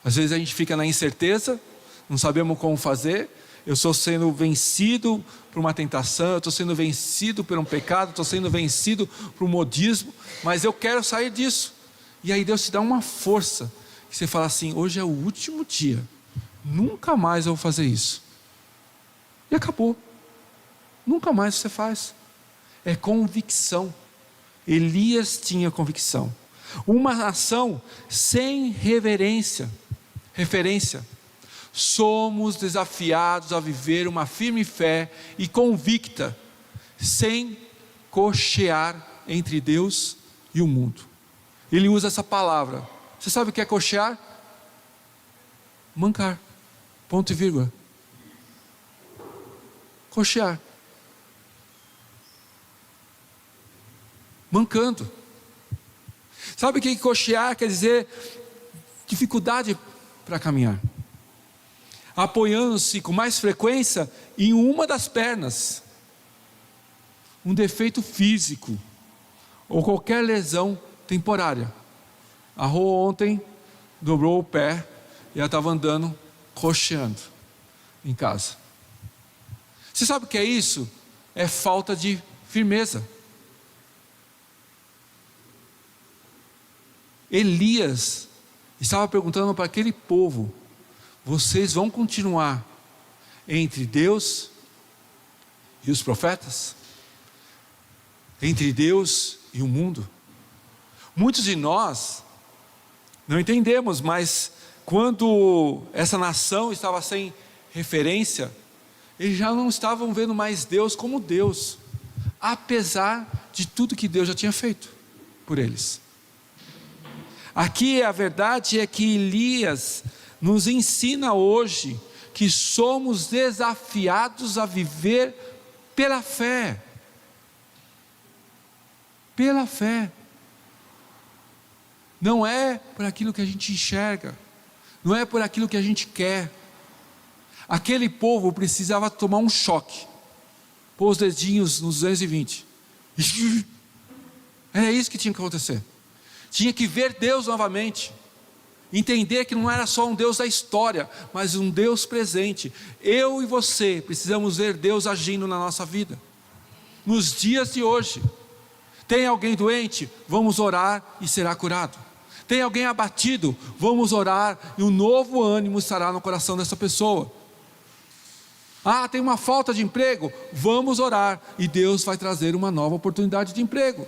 S2: Às vezes a gente fica na incerteza, não sabemos como fazer. Eu estou sendo vencido por uma tentação, eu estou sendo vencido por um pecado, estou sendo vencido por um modismo, mas eu quero sair disso. E aí Deus te dá uma força, que você fala assim, hoje é o último dia, nunca mais eu vou fazer isso. E acabou. Nunca mais você faz. É convicção. Elias tinha convicção. Uma ação sem referência. Somos desafiados a viver uma firme fé e convicta, sem cochear entre Deus e o mundo. Ele usa essa palavra. Você sabe o que é cochear? Mancar. Ponto e vírgula. Cochear. Mancando. Sabe o que cochear quer dizer? Dificuldade para caminhar. Apoiando-se com mais frequência em uma das pernas. Um defeito físico. ou qualquer lesão temporária. A Rô ontem dobrou o pé e ela estava andando, cocheando em casa. Você sabe o que é isso? É falta de firmeza. Elias estava perguntando para aquele povo: vocês vão continuar entre Deus e os profetas? Entre Deus e o mundo? Muitos de nós não entendemos, mas quando essa nação estava sem referência, eles já não estavam vendo mais Deus como Deus, apesar de tudo que Deus já tinha feito por eles. Aqui a verdade é que Elias nos ensina hoje que somos desafiados a viver pela fé. Pela fé. Não é por aquilo que a gente enxerga, não é por aquilo que a gente quer. Aquele povo precisava tomar um choque, pôr os dedinhos nos 220. Era isso que tinha que acontecer. Tinha que ver Deus novamente, entender que não era só um Deus da história, mas um Deus presente. Eu e você precisamos ver Deus agindo na nossa vida, nos dias de hoje. Tem alguém doente? Vamos orar e será curado. Tem alguém abatido? Vamos orar e um novo ânimo estará no coração dessa pessoa. Tem uma falta de emprego? Vamos orar e Deus vai trazer uma nova oportunidade de emprego.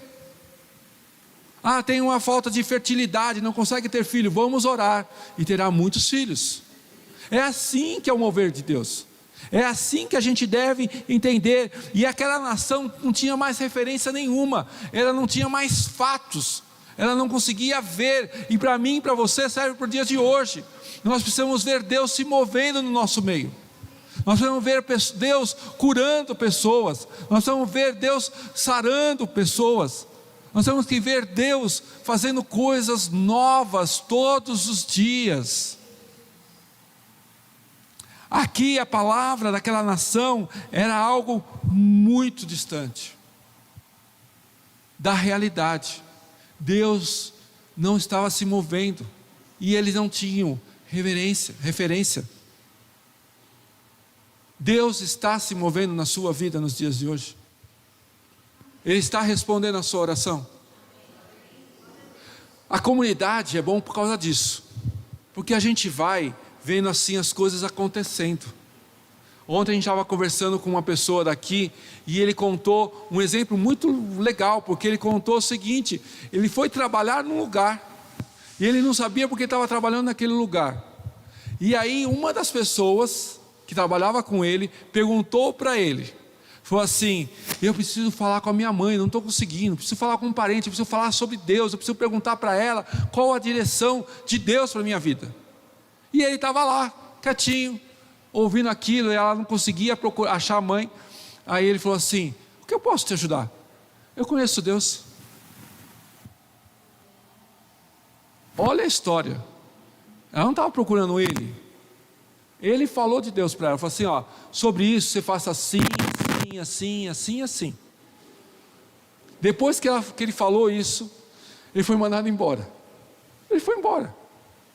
S2: Tem uma falta de fertilidade, não consegue ter filho? Vamos orar e terá muitos filhos. É assim que é o mover de Deus. É assim que a gente deve entender. E aquela nação não tinha mais referência nenhuma, ela não tinha mais fatos, ela não conseguia ver. E para mim e para você serve para o dia de hoje. Nós precisamos ver Deus se movendo no nosso meio. Nós precisamos ver Deus curando pessoas. Nós precisamos ver Deus sarando pessoas. Nós temos que ver Deus fazendo coisas novas todos os dias. Aqui a palavra daquela nação era algo muito distante da realidade. Deus não estava se movendo e eles não tinham referência. Deus está se movendo na sua vida nos dias de hoje. Ele está respondendo a sua oração. A comunidade é bom por causa disso, porque a gente vai vendo assim as coisas acontecendo. Ontem a gente estava conversando com uma pessoa daqui e ele contou um exemplo muito legal, porque ele contou o seguinte: ele foi trabalhar num lugar e ele não sabia porque estava trabalhando naquele lugar. E aí uma das pessoas que trabalhava com ele perguntou para ele, falou assim: eu preciso falar com a minha mãe, não estou conseguindo, preciso falar com um parente, eu preciso falar sobre Deus, eu preciso perguntar para ela qual a direção de Deus para a minha vida. E ele estava lá, quietinho, ouvindo aquilo, e ela não conseguia achar a mãe. Aí ele falou assim: o que eu posso te ajudar? Eu conheço Deus. Olha a história. Ela não estava procurando ele. Ele falou de Deus para ela, falou assim: sobre isso você faça assim, assim. Depois que ele falou isso, ele foi mandado embora. Ele foi embora.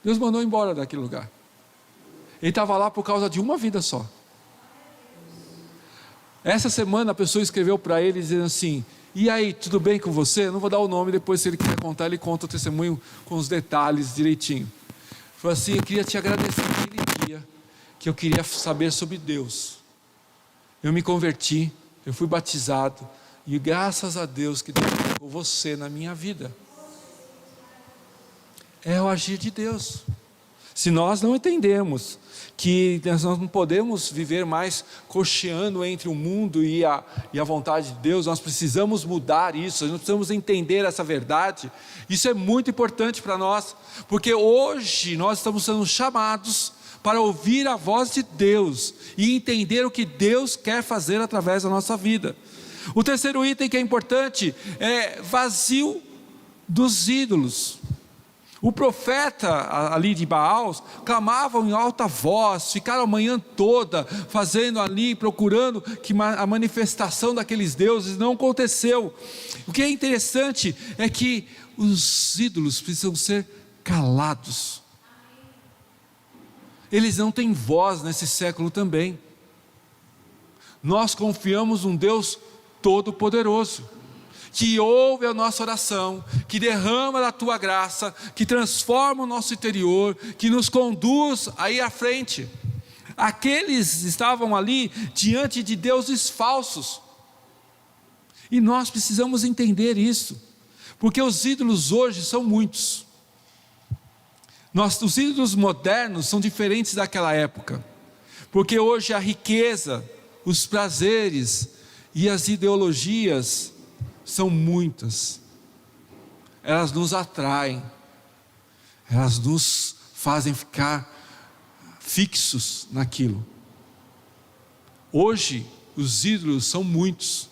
S2: Deus mandou embora daquele lugar. Ele estava lá por causa de uma vida só. Essa semana a pessoa escreveu para ele dizendo assim: e aí, tudo bem com você? Eu não vou dar o nome, depois se ele quiser contar, ele conta o testemunho com os detalhes direitinho. Falou assim: eu queria te agradecer aquele dia que eu queria saber sobre Deus. Eu me converti, eu fui batizado, e graças a Deus que Deus colocou você na minha vida. É o agir de Deus. Se nós não entendemos que nós não podemos viver mais cocheando entre o mundo e a vontade de Deus, nós precisamos mudar isso, nós precisamos entender essa verdade. Isso é muito importante para nós, porque hoje nós estamos sendo chamados para ouvir a voz de Deus e entender o que Deus quer fazer através da nossa vida. O terceiro item que é importante é vazio dos ídolos. O profeta ali de Baal clamavam em alta voz, ficaram a manhã toda fazendo ali, procurando que a manifestação daqueles deuses não aconteceu. O que é interessante é que os ídolos precisam ser calados. Eles não têm voz nesse século também. Nós confiamos num Deus todo-poderoso, que ouve a nossa oração, que derrama da tua graça, que transforma o nosso interior, que nos conduz aí à frente. Aqueles estavam ali diante de deuses falsos, e nós precisamos entender isso, porque os ídolos hoje são muitos. Os ídolos modernos são diferentes daquela época, porque hoje a riqueza, os prazeres e as ideologias são muitas, elas nos atraem, elas nos fazem ficar fixos naquilo. Hoje os ídolos são muitos,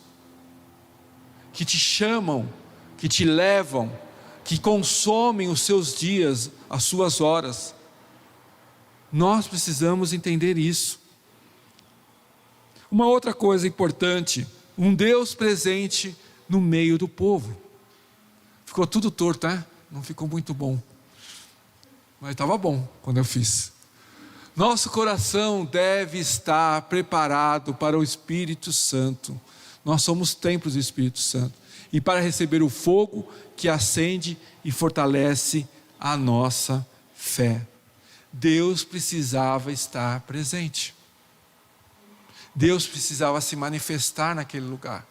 S2: que te chamam, que te levam, que consomem os seus dias, as suas horas. Nós precisamos entender isso. Uma outra coisa importante, um Deus presente no meio do povo. Ficou tudo torto, né? Não ficou muito bom, mas estava bom quando eu fiz. Nosso coração deve estar preparado para o Espírito Santo. Nós somos templos do Espírito Santo, e para receber o fogo que acende e fortalece a nossa fé. Deus precisava estar presente, Deus precisava se manifestar naquele lugar,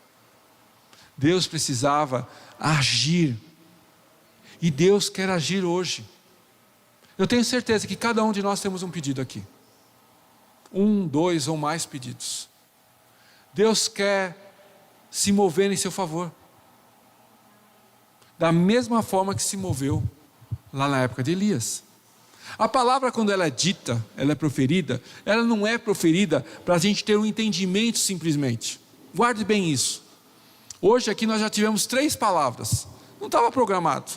S2: Deus precisava agir, e Deus quer agir hoje. Eu tenho certeza que cada um de nós temos um pedido aqui, 1, 2 ou mais pedidos. Deus quer se mover em seu favor, da mesma forma que se moveu lá na época de Elias. A palavra, quando ela é dita, ela é proferida, ela não é proferida para a gente ter um entendimento simplesmente. Guarde bem isso. Hoje aqui nós já tivemos 3 palavras, não estava programado.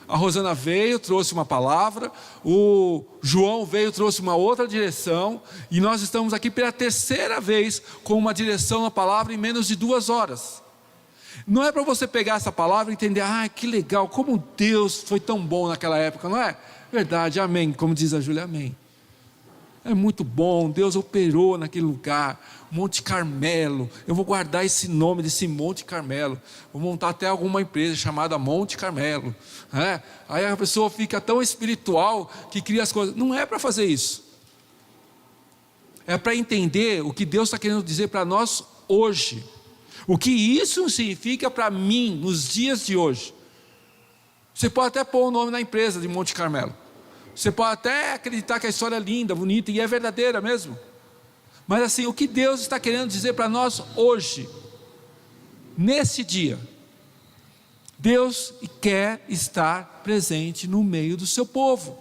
S2: A Rosana veio, trouxe uma palavra, o João veio, trouxe uma outra direção, e nós estamos aqui pela 3ª vez com uma direção na palavra em menos de 2 horas. Não é para você pegar essa palavra e entender, que legal, como Deus foi tão bom naquela época, não é? Verdade, amém, como diz a Júlia, amém. É muito bom, Deus operou naquele lugar, Monte Carmelo. Eu vou guardar esse nome desse Monte Carmelo, vou montar até alguma empresa chamada Monte Carmelo, Aí a pessoa fica tão espiritual que cria as coisas. Não é para fazer isso, é para entender o que Deus está querendo dizer para nós hoje, o que isso significa para mim nos dias de hoje. Você pode até pôr o nome na empresa de Monte Carmelo, você pode até acreditar que a história é linda, bonita, e é verdadeira mesmo, mas assim, o que Deus está querendo dizer para nós hoje, nesse dia, Deus quer estar presente no meio do seu povo,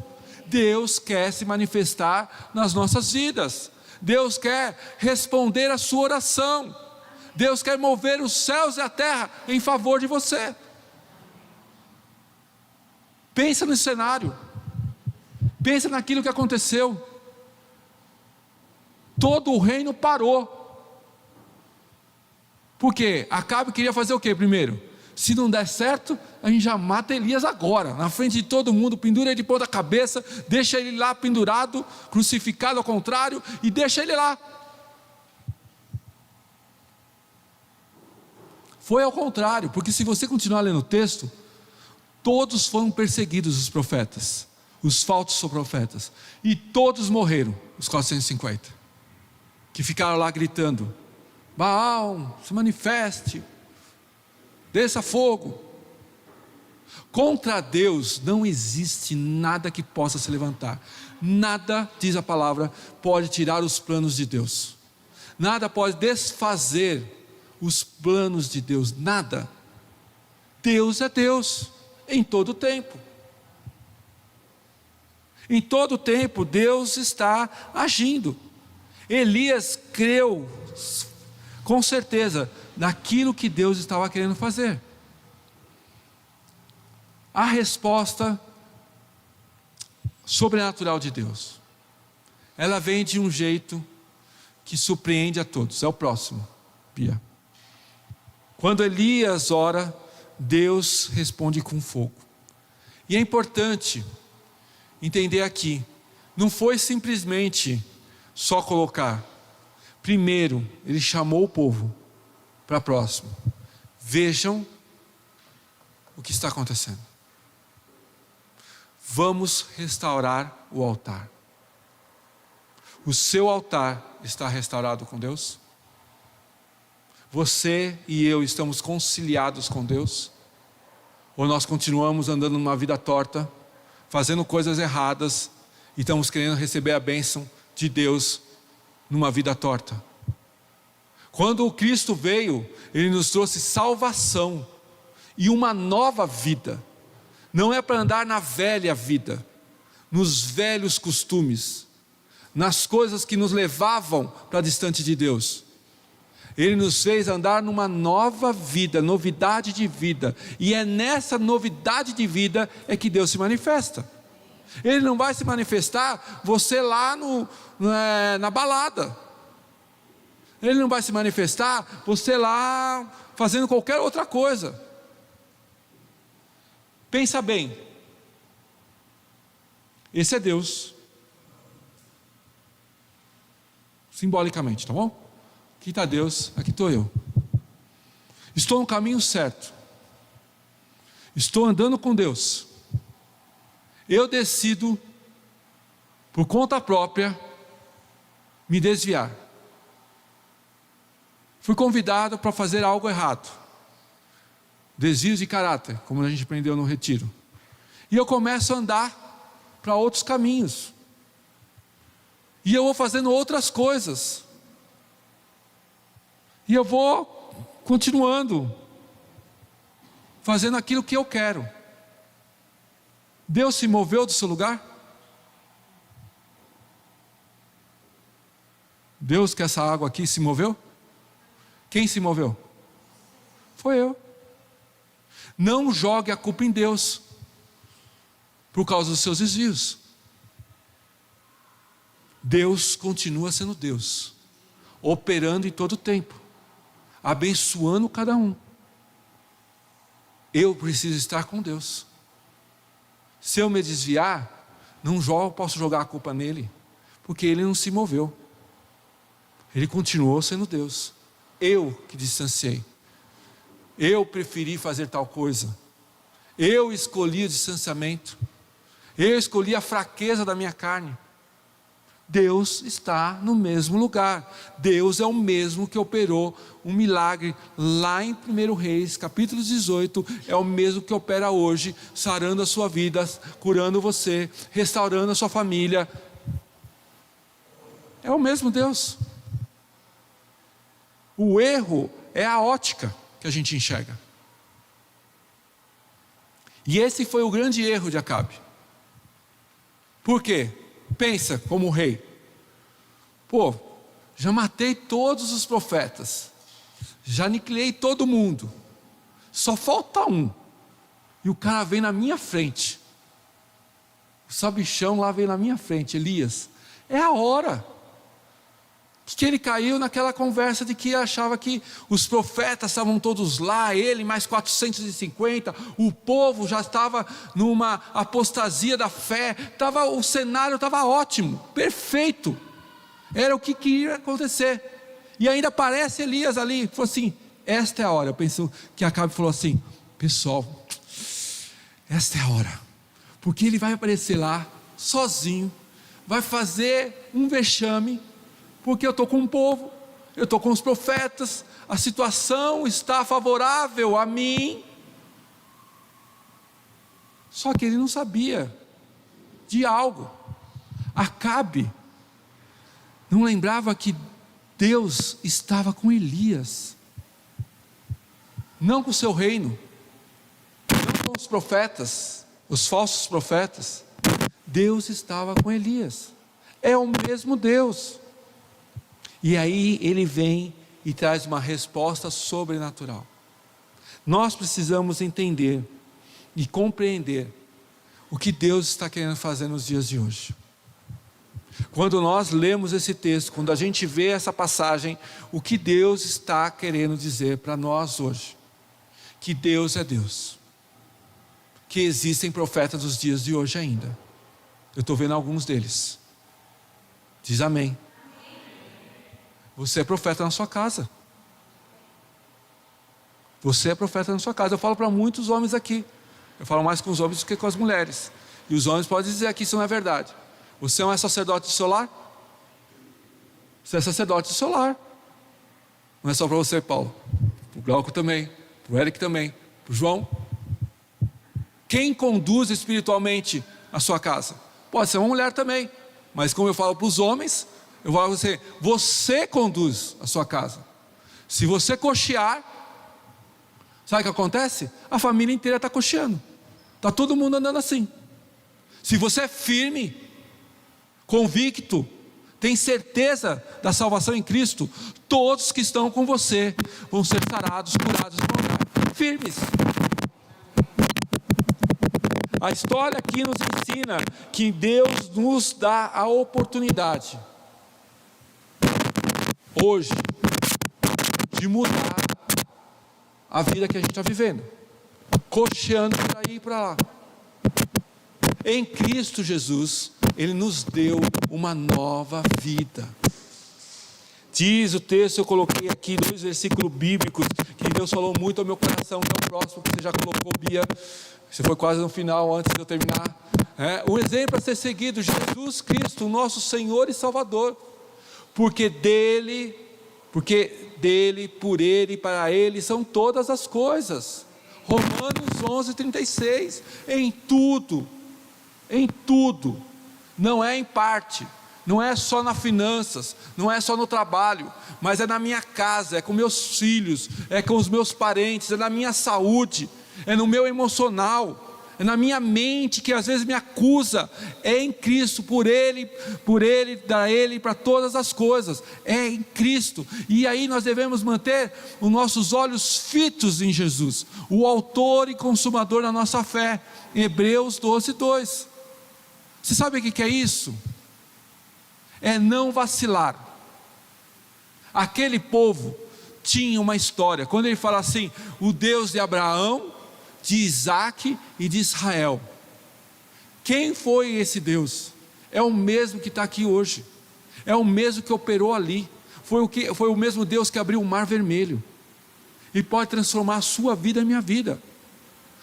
S2: Deus quer se manifestar nas nossas vidas, Deus quer responder a sua oração, Deus quer mover os céus e a terra em favor de você. Pensa no cenário, pensa naquilo que aconteceu. Todo o reino parou, porque Acabe queria fazer o que primeiro? Se não der certo, a gente já mata Elias agora, na frente de todo mundo, pendura ele de ponta cabeça, deixa ele lá pendurado, crucificado ao contrário, e deixa ele lá. Foi ao contrário, porque se você continuar lendo o texto, todos foram perseguidos, os profetas, os falsos profetas, e todos morreram, os 450, que ficaram lá gritando, Baal, se manifeste, desça fogo. Contra Deus não existe nada que possa se levantar, nada, diz a palavra, pode tirar os planos de Deus, nada pode desfazer os planos de Deus, nada. Deus é Deus, em todo tempo. Em todo tempo Deus está agindo. Elias creu com certeza naquilo que Deus estava querendo fazer. A resposta sobrenatural de Deus. Ela vem de um jeito que surpreende a todos. É o próximo, Bia. Quando Elias ora, Deus responde com fogo. E é importante entender aqui, não foi simplesmente só colocar. Primeiro, ele chamou o povo para próximo. Vejam o que está acontecendo. Vamos restaurar o altar. O seu altar está restaurado com Deus? Você e eu estamos conciliados com Deus? Ou nós continuamos andando numa vida torta, fazendo coisas erradas, e estamos querendo receber a bênção de Deus numa vida torta? Quando o Cristo veio, Ele nos trouxe salvação e uma nova vida. Não é para andar na velha vida, nos velhos costumes, nas coisas que nos levavam para distante de Deus. Ele nos fez andar numa nova vida, novidade de vida. E é nessa novidade de vida é que Deus se manifesta. Ele não vai se manifestar você lá na balada. Ele não vai se manifestar você lá fazendo qualquer outra coisa. Pensa bem. Esse é Deus. Simbolicamente, tá bom? Aqui está Deus, aqui estou eu. Estou no caminho certo. Estou andando com Deus. Eu decido, por conta própria, me desviar. Fui convidado para fazer algo errado. Desvios de caráter, como a gente aprendeu no retiro. E eu começo a andar para outros caminhos. E eu vou fazendo outras coisas. E eu vou continuando fazendo aquilo que eu quero. Deus se moveu do seu lugar? Deus que essa água aqui se moveu? Quem se moveu? Foi eu. Não jogue a culpa em Deus por causa dos seus desvios. Deus continua sendo Deus, operando em todo o tempo, abençoando cada um. Eu preciso estar com Deus. Se eu me desviar, não posso jogar a culpa nele, porque ele não se moveu. Ele continuou sendo Deus. Eu que distanciei. Eu preferi fazer tal coisa. Eu escolhi o distanciamento. Eu escolhi a fraqueza da minha carne. Deus está no mesmo lugar. Deus é o mesmo que operou um milagre lá em 1 Reis, capítulo 18, é o mesmo que opera hoje, sarando a sua vida, curando você, restaurando a sua família. É o mesmo Deus. O erro é a ótica que a gente enxerga. E esse foi o grande erro de Acabe. Por quê? Pensa como rei. Pô, já matei todos os profetas. Já aniquilei todo mundo. Só falta um. E o cara vem na minha frente. O sabichão lá vem na minha frente, Elias. É a hora. Que ele caiu naquela conversa de que achava que os profetas estavam todos lá, ele mais 450, o povo já estava numa apostasia da fé, o cenário estava ótimo, perfeito, era o que queria acontecer. E ainda aparece Elias ali, falou assim: esta é a hora. Eu penso que Acabe falou assim: pessoal, esta é a hora, porque ele vai aparecer lá sozinho, vai fazer um vexame, porque eu estou com o povo, eu estou com os profetas, a situação está favorável a mim. Só que ele não sabia de algo. Acabe não lembrava que Deus estava com Elias, não com o seu reino, não com os profetas, os falsos profetas. Deus estava com Elias, é o mesmo Deus. E aí ele vem e traz uma resposta sobrenatural. Nós precisamos entender e compreender o que Deus está querendo fazer nos dias de hoje. Quando nós lemos esse texto, quando a gente vê essa passagem, o que Deus está querendo dizer para nós hoje? Que Deus é Deus. Que existem profetas dos dias de hoje ainda. Eu estou vendo alguns deles. Diz amém. Você é profeta na sua casa. Você é profeta na sua casa. Eu falo para muitos homens aqui. Eu falo mais com os homens do que com as mulheres. E os homens podem dizer aqui, isso não é verdade. Você não é sacerdote do seu lar? Você é sacerdote do seu lar. Não é só para você, Paulo. Para o Glauco também. Para o Eric também. Para o João. Quem conduz espiritualmente a sua casa? Pode ser uma mulher também. Mas como eu falo para os homens, eu falo para você, você conduz a sua casa. Se você cochear, sabe o que acontece? A família inteira está cocheando. Está todo mundo andando assim. Se você é firme, convicto, tem certeza da salvação em Cristo, todos que estão com você vão ser sarados, curados, firmes. A história aqui nos ensina que Deus nos dá a oportunidade, hoje, de mudar a vida que a gente está vivendo, cocheando por aí e para lá. Em Cristo Jesus, Ele nos deu uma nova vida. Diz o texto, eu coloquei aqui 2 versículos bíblicos, que Deus falou muito ao meu coração, que é o próximo que você já colocou, Bia. Você foi quase no final, antes de eu terminar. Um exemplo a ser seguido, Jesus Cristo, nosso Senhor e Salvador. Porque dele, por Ele e para Ele são todas as coisas. Romanos 11:36. Em tudo, não é em parte, não é só nas finanças, não é só no trabalho, mas é na minha casa, é com meus filhos, é com os meus parentes, é na minha saúde, é no meu emocional, é na minha mente que às vezes me acusa. É em Cristo, por Ele, da Ele, para todas as coisas, é em Cristo. E aí nós devemos manter os nossos olhos fitos em Jesus, o autor e consumador da nossa fé. Hebreus 12:2. Você sabe o que é isso? É não vacilar. Aquele povo tinha uma história. Quando ele fala assim, o Deus de Abraão, de Isaac e de Israel. Quem foi esse Deus? É o mesmo que está aqui hoje. É o mesmo que operou ali. Foi o mesmo Deus que abriu o mar vermelho. E pode transformar a sua vida e a minha vida.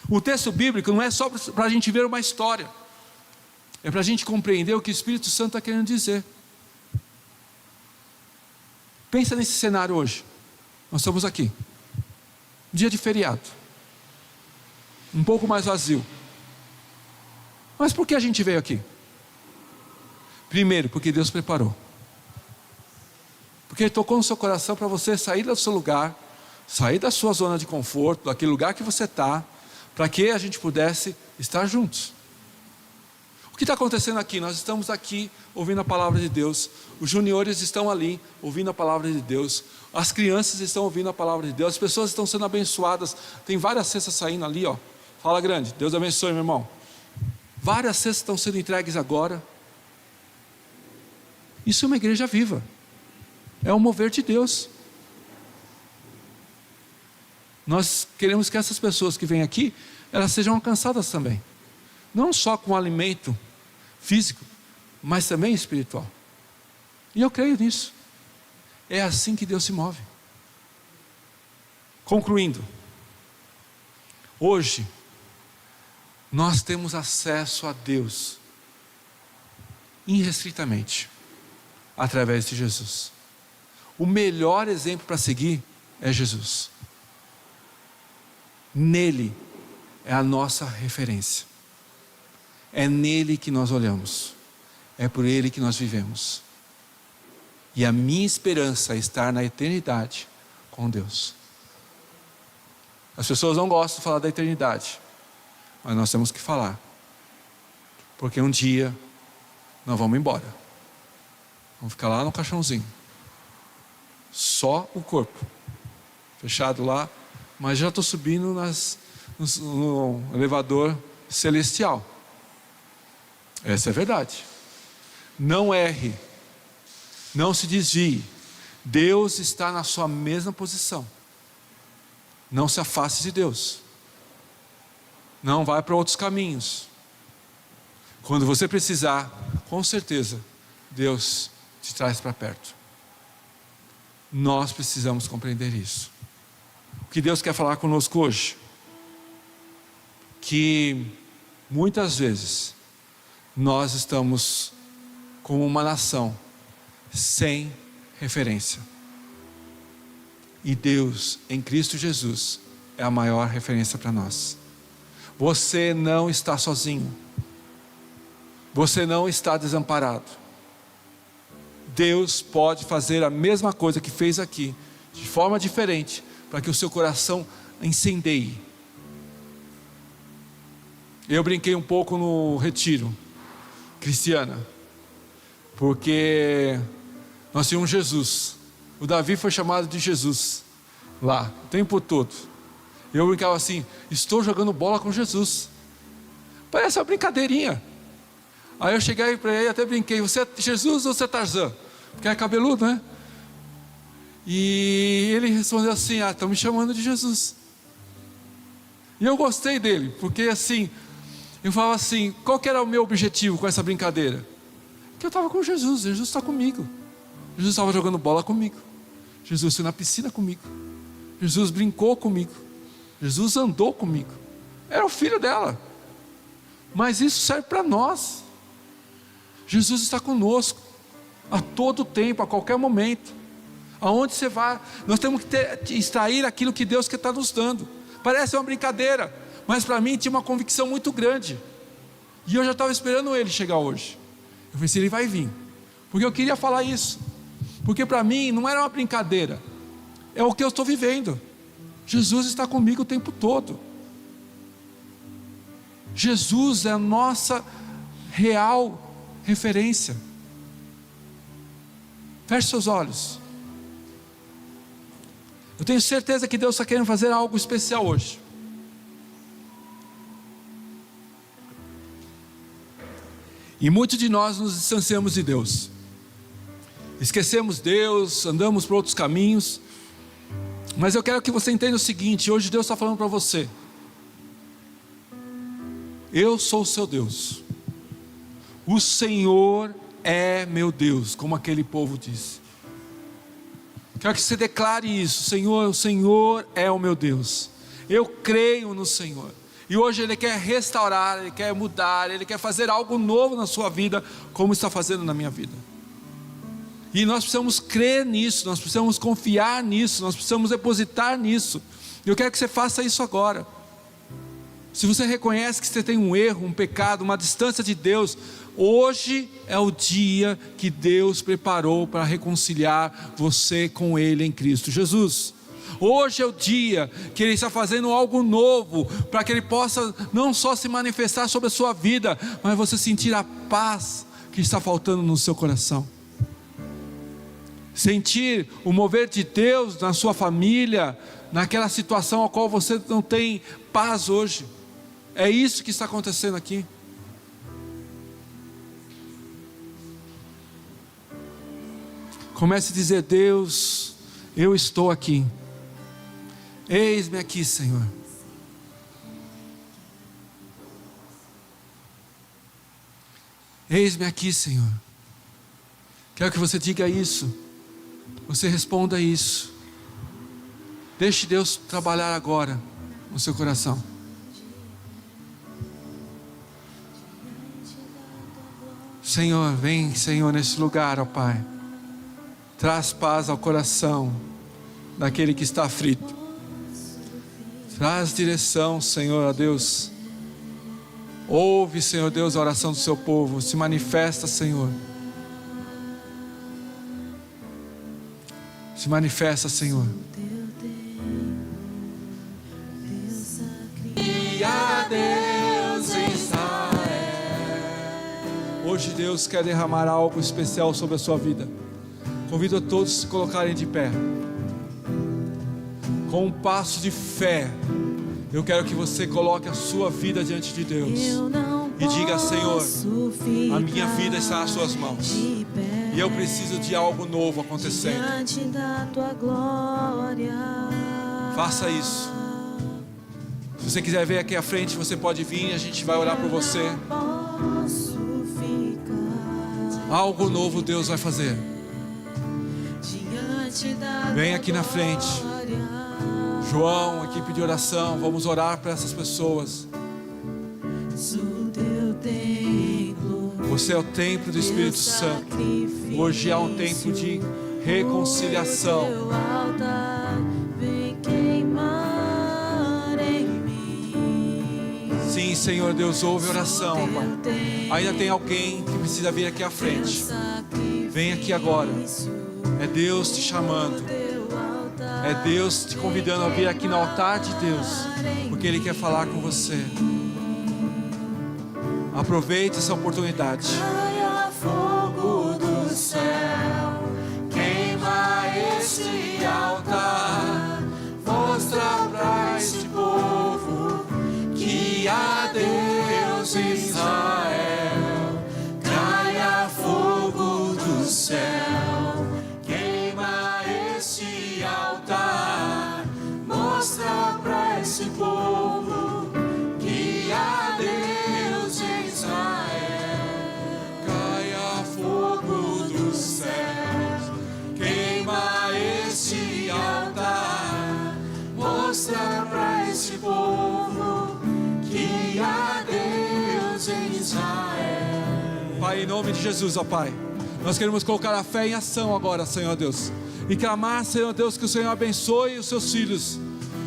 S2: O texto bíblico não é só para a gente ver uma história. É para a gente compreender o que o Espírito Santo está querendo dizer. Pensa nesse cenário hoje. Nós estamos aqui, dia de feriado, um pouco mais vazio. Mas por que a gente veio aqui? Primeiro, porque Deus preparou. Porque Ele tocou no seu coração para você sair do seu lugar, sair da sua zona de conforto, daquele lugar que você está, para que a gente pudesse estar juntos. O que está acontecendo aqui? Nós estamos aqui ouvindo a palavra de Deus. Os juniores estão ali ouvindo a palavra de Deus. As crianças estão ouvindo a palavra de Deus. As pessoas estão sendo abençoadas. Tem várias cestas saindo ali, ó. Fala grande, Deus abençoe, meu irmão. Várias cestas estão sendo entregues agora. Isso é uma igreja viva. É um mover de Deus. Nós queremos que essas pessoas que vêm aqui, elas sejam alcançadas também. Não só com alimento físico, mas também espiritual. E eu creio nisso. É assim que Deus se move. Concluindo, hoje nós temos acesso a Deus irrestritamente através de Jesus. O melhor exemplo para seguir é Jesus. Nele é a nossa referência. É nele que nós olhamos. É por ele que nós vivemos. E a minha esperança é estar na eternidade com Deus. As pessoas não gostam de falar da eternidade, mas nós temos que falar. Porque um dia nós vamos embora. Vamos ficar lá no caixãozinho. Só o corpo. Fechado lá. Mas já estou subindo no elevador celestial. Essa é a verdade. Não erre, não se desvie. Deus está na sua mesma posição. Não se afaste de Deus. Não vai para outros caminhos. Quando você precisar, com certeza, Deus te traz para perto. Nós precisamos compreender isso. O que Deus quer falar conosco hoje? Que muitas vezes nós estamos como uma nação sem referência. E Deus, em Cristo Jesus, é a maior referência para nós. Você não está sozinho. Você não está desamparado. Deus pode fazer a mesma coisa que fez aqui, de forma diferente, para que o seu coração incendeie. Eu brinquei um pouco no retiro, Cristiana, porque nós tínhamos Jesus. O Davi foi chamado de Jesus lá, o tempo todo. Eu brincava assim: estou jogando bola com Jesus. Parece uma brincadeirinha. Aí eu cheguei para ele, até brinquei: você é Jesus ou você é Tarzan? Porque é cabeludo, né? E ele respondeu assim: estão me chamando de Jesus. E eu gostei dele, porque assim, eu falava assim: qual que era o meu objetivo com essa brincadeira? Que eu estava com Jesus, Jesus está comigo. Jesus estava jogando bola comigo. Jesus foi na piscina comigo. Jesus brincou comigo. Jesus andou comigo. Era o filho dela. Mas isso serve para nós. Jesus está conosco a todo tempo, a qualquer momento. Aonde você vai, nós temos que extrair aquilo que Deus quer estar nos dando. Parece uma brincadeira, mas para mim tinha uma convicção muito grande. E eu já estava esperando ele chegar hoje. Eu pensei: ele vai vir, porque eu queria falar isso. Porque para mim não era uma brincadeira, é o que eu estou vivendo. Jesus está comigo o tempo todo. Jesus é a nossa real referência. Feche seus olhos. Eu tenho certeza que Deus está querendo fazer algo especial hoje. E muitos de nós nos distanciamos de Deus. Esquecemos Deus, andamos por outros caminhos. Mas eu quero que você entenda o seguinte: hoje Deus está falando para você: eu sou o seu Deus. O Senhor é meu Deus, como aquele povo disse. Quero que você declare isso: Senhor, o Senhor é o meu Deus. Eu creio no Senhor. E hoje Ele quer restaurar, Ele quer mudar, Ele quer fazer algo novo na sua vida, como está fazendo na minha vida. E nós precisamos crer nisso, nós precisamos confiar nisso, nós precisamos depositar nisso. Eu quero que você faça isso agora. Se você reconhece que você tem um erro, um pecado, uma distância de Deus, hoje é o dia que Deus preparou para reconciliar você com Ele em Cristo Jesus. Hoje é o dia que Ele está fazendo algo novo, para que Ele possa não só se manifestar sobre a sua vida, mas você sentir a paz que está faltando no seu coração. Sentir o mover de Deus na sua família, naquela situação a qual você não tem paz hoje. É isso que está acontecendo aqui. Comece a dizer: Deus, eu estou aqui. Eis-me aqui, Senhor. Eis-me aqui, Senhor. Quero que você diga isso. Você responda isso. Deixe Deus trabalhar agora no seu coração. Senhor, vem, Senhor, nesse lugar, ó Pai. Traz paz ao coração daquele que está aflito. Traz direção, Senhor, a Deus. Ouve, Senhor Deus, a oração do seu povo. Se manifesta, Senhor. Se manifesta, Senhor. E a Deus em Israel. Hoje Deus quer derramar algo especial sobre a sua vida. Convido a todos a se colocarem de pé. Com um passo de fé, eu quero que você coloque a sua vida diante de Deus. e diga: Senhor, a minha vida está nas suas mãos e eu preciso de algo novo acontecendo. Faça isso. Se você quiser vir aqui à frente, você pode vir, a gente vai orar por você. Algo novo Deus vai fazer. Vem aqui na frente. João, equipe de oração, vamos orar para essas pessoas. Você é o templo do Espírito Santo. Hoje há um tempo de reconciliação. Sim, Senhor Deus, ouve a oração, Pai. Ainda tem alguém que precisa vir aqui à frente. Vem aqui agora. É Deus te chamando. É Deus te convidando a vir aqui no altar de Deus, porque Ele quer falar com você. Aproveite essa oportunidade.
S3: Caia fogo do céu, queima este altar, mostra para este povo que há Deus em Israel. Caia fogo do céu, queima este altar, mostra para esse povo que há Deus em Israel.
S2: Caia fogo dos céus,
S3: Queima este altar, mostra para esse povo que há Deus em Israel.
S2: Pai, em nome de Jesus, ó Pai, nós queremos colocar a fé em ação agora, Senhor Deus, e clamar, Senhor Deus, que o Senhor abençoe os seus filhos.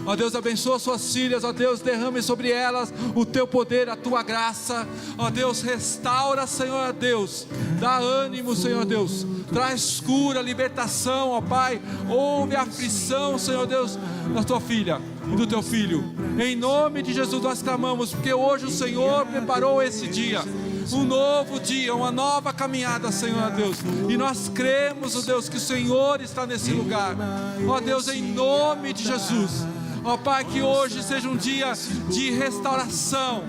S2: Ó Deus, abençoa suas filhas, ó Deus, derrame sobre elas o teu poder, a tua graça. Ó Deus, restaura, Senhor Deus, dá ânimo, Senhor Deus, traz cura, libertação, ó Pai. Ouve a aflição, Senhor Deus, da tua filha e do teu filho. Em nome de Jesus nós clamamos, porque hoje o Senhor preparou esse dia, um novo dia, uma nova caminhada, Senhor Deus, e nós cremos, ó Deus, que o Senhor está nesse lugar. Ó Deus, em nome de Jesus, ó Pai, que hoje seja um dia de restauração,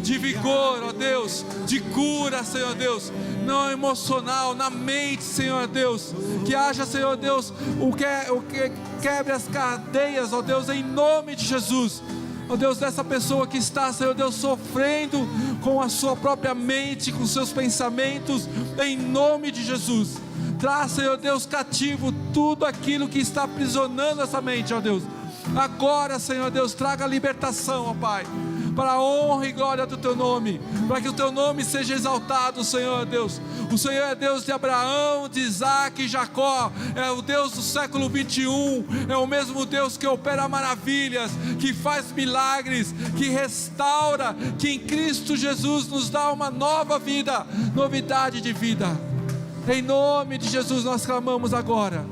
S2: de vigor, ó Deus, de cura, Senhor Deus, não emocional, na mente, Senhor Deus, que haja, Senhor Deus, o que quebre as cadeias, ó Deus, em nome de Jesus. Ó Deus, dessa pessoa que está, Senhor Deus, sofrendo com a sua própria mente, com seus pensamentos, em nome de Jesus. Traz, Senhor Deus, cativo tudo aquilo que está aprisionando essa mente, ó Deus. Agora, Senhor Deus, traga libertação, ó Pai, para a honra e glória do Teu nome, para que o Teu nome seja exaltado, Senhor Deus. O Senhor é Deus de Abraão, de Isaac e Jacó, é o Deus do século 21, é o mesmo Deus que opera maravilhas, que faz milagres, que restaura, que em Cristo Jesus nos dá uma nova vida, novidade de vida. Em nome de Jesus nós clamamos agora,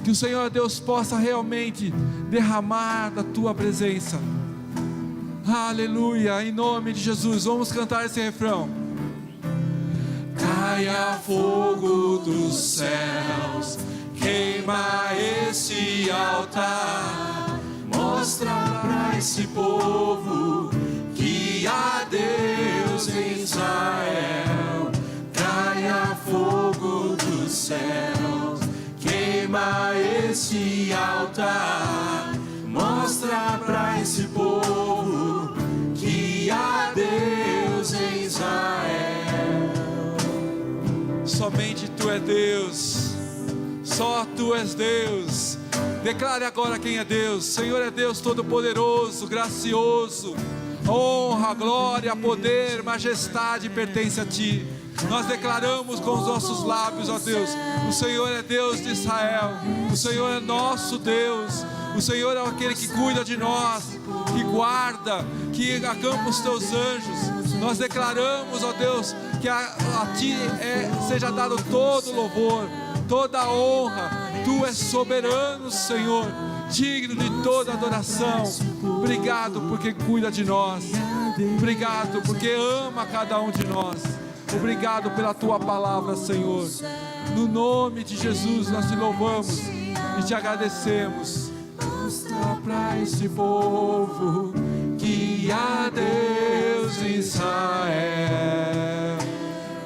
S2: que o Senhor Deus possa realmente derramar da Tua presença. Aleluia, em nome de Jesus, vamos cantar esse refrão.
S3: Caia fogo dos céus, queima esse altar, mostra para esse povo que há Deus em Israel. Caia fogo dos céus, queima esse altar, mostra para esse povo que há Deus em Israel.
S2: Somente Tu é Deus, só Tu és Deus. Declare agora quem é Deus. Senhor é Deus Todo-Poderoso, gracioso. Honra, glória, poder, majestade pertence a Ti. Nós declaramos com os nossos lábios, ó Deus, o Senhor é Deus de Israel, o Senhor é nosso Deus, o Senhor é aquele que cuida de nós, que guarda, que acampa os Teus anjos. Nós declaramos, ó Deus, que a Ti seja dado todo louvor, toda honra. Tu és soberano, Senhor, digno de toda adoração. Obrigado porque cuida de nós, obrigado porque ama cada um de nós. Obrigado pela Tua palavra, Senhor. No nome de Jesus nós Te louvamos e Te agradecemos. Mostra para este povo que há Deus em Israel.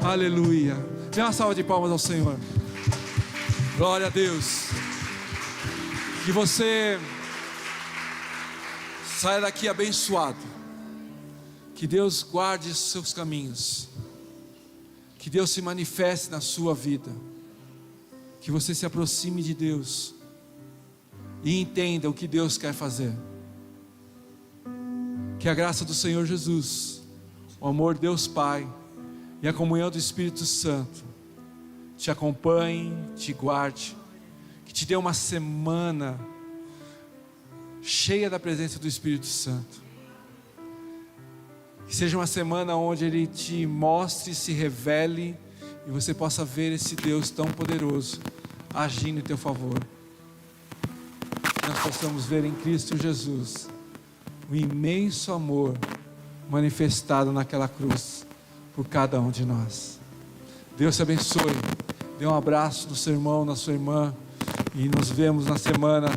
S2: Aleluia. Dê uma salva de palmas ao Senhor. Glória a Deus. Que você saia daqui abençoado. Que Deus guarde os seus caminhos. Que Deus se manifeste na sua vida. Que você se aproxime de Deus e entenda o que Deus quer fazer. Que a graça do Senhor Jesus, o amor de Deus Pai e a comunhão do Espírito Santo te acompanhe, te guarde, que te dê uma semana cheia da presença do Espírito Santo. Que seja uma semana onde Ele te mostre, se revele e você possa ver esse Deus tão poderoso agindo em teu favor. Que nós possamos ver em Cristo Jesus o imenso amor manifestado naquela cruz por cada um de nós. Deus te abençoe. Dê um abraço no seu irmão, na sua irmã, e nos vemos na semana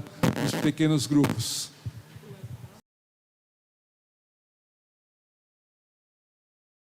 S2: nos pequenos grupos.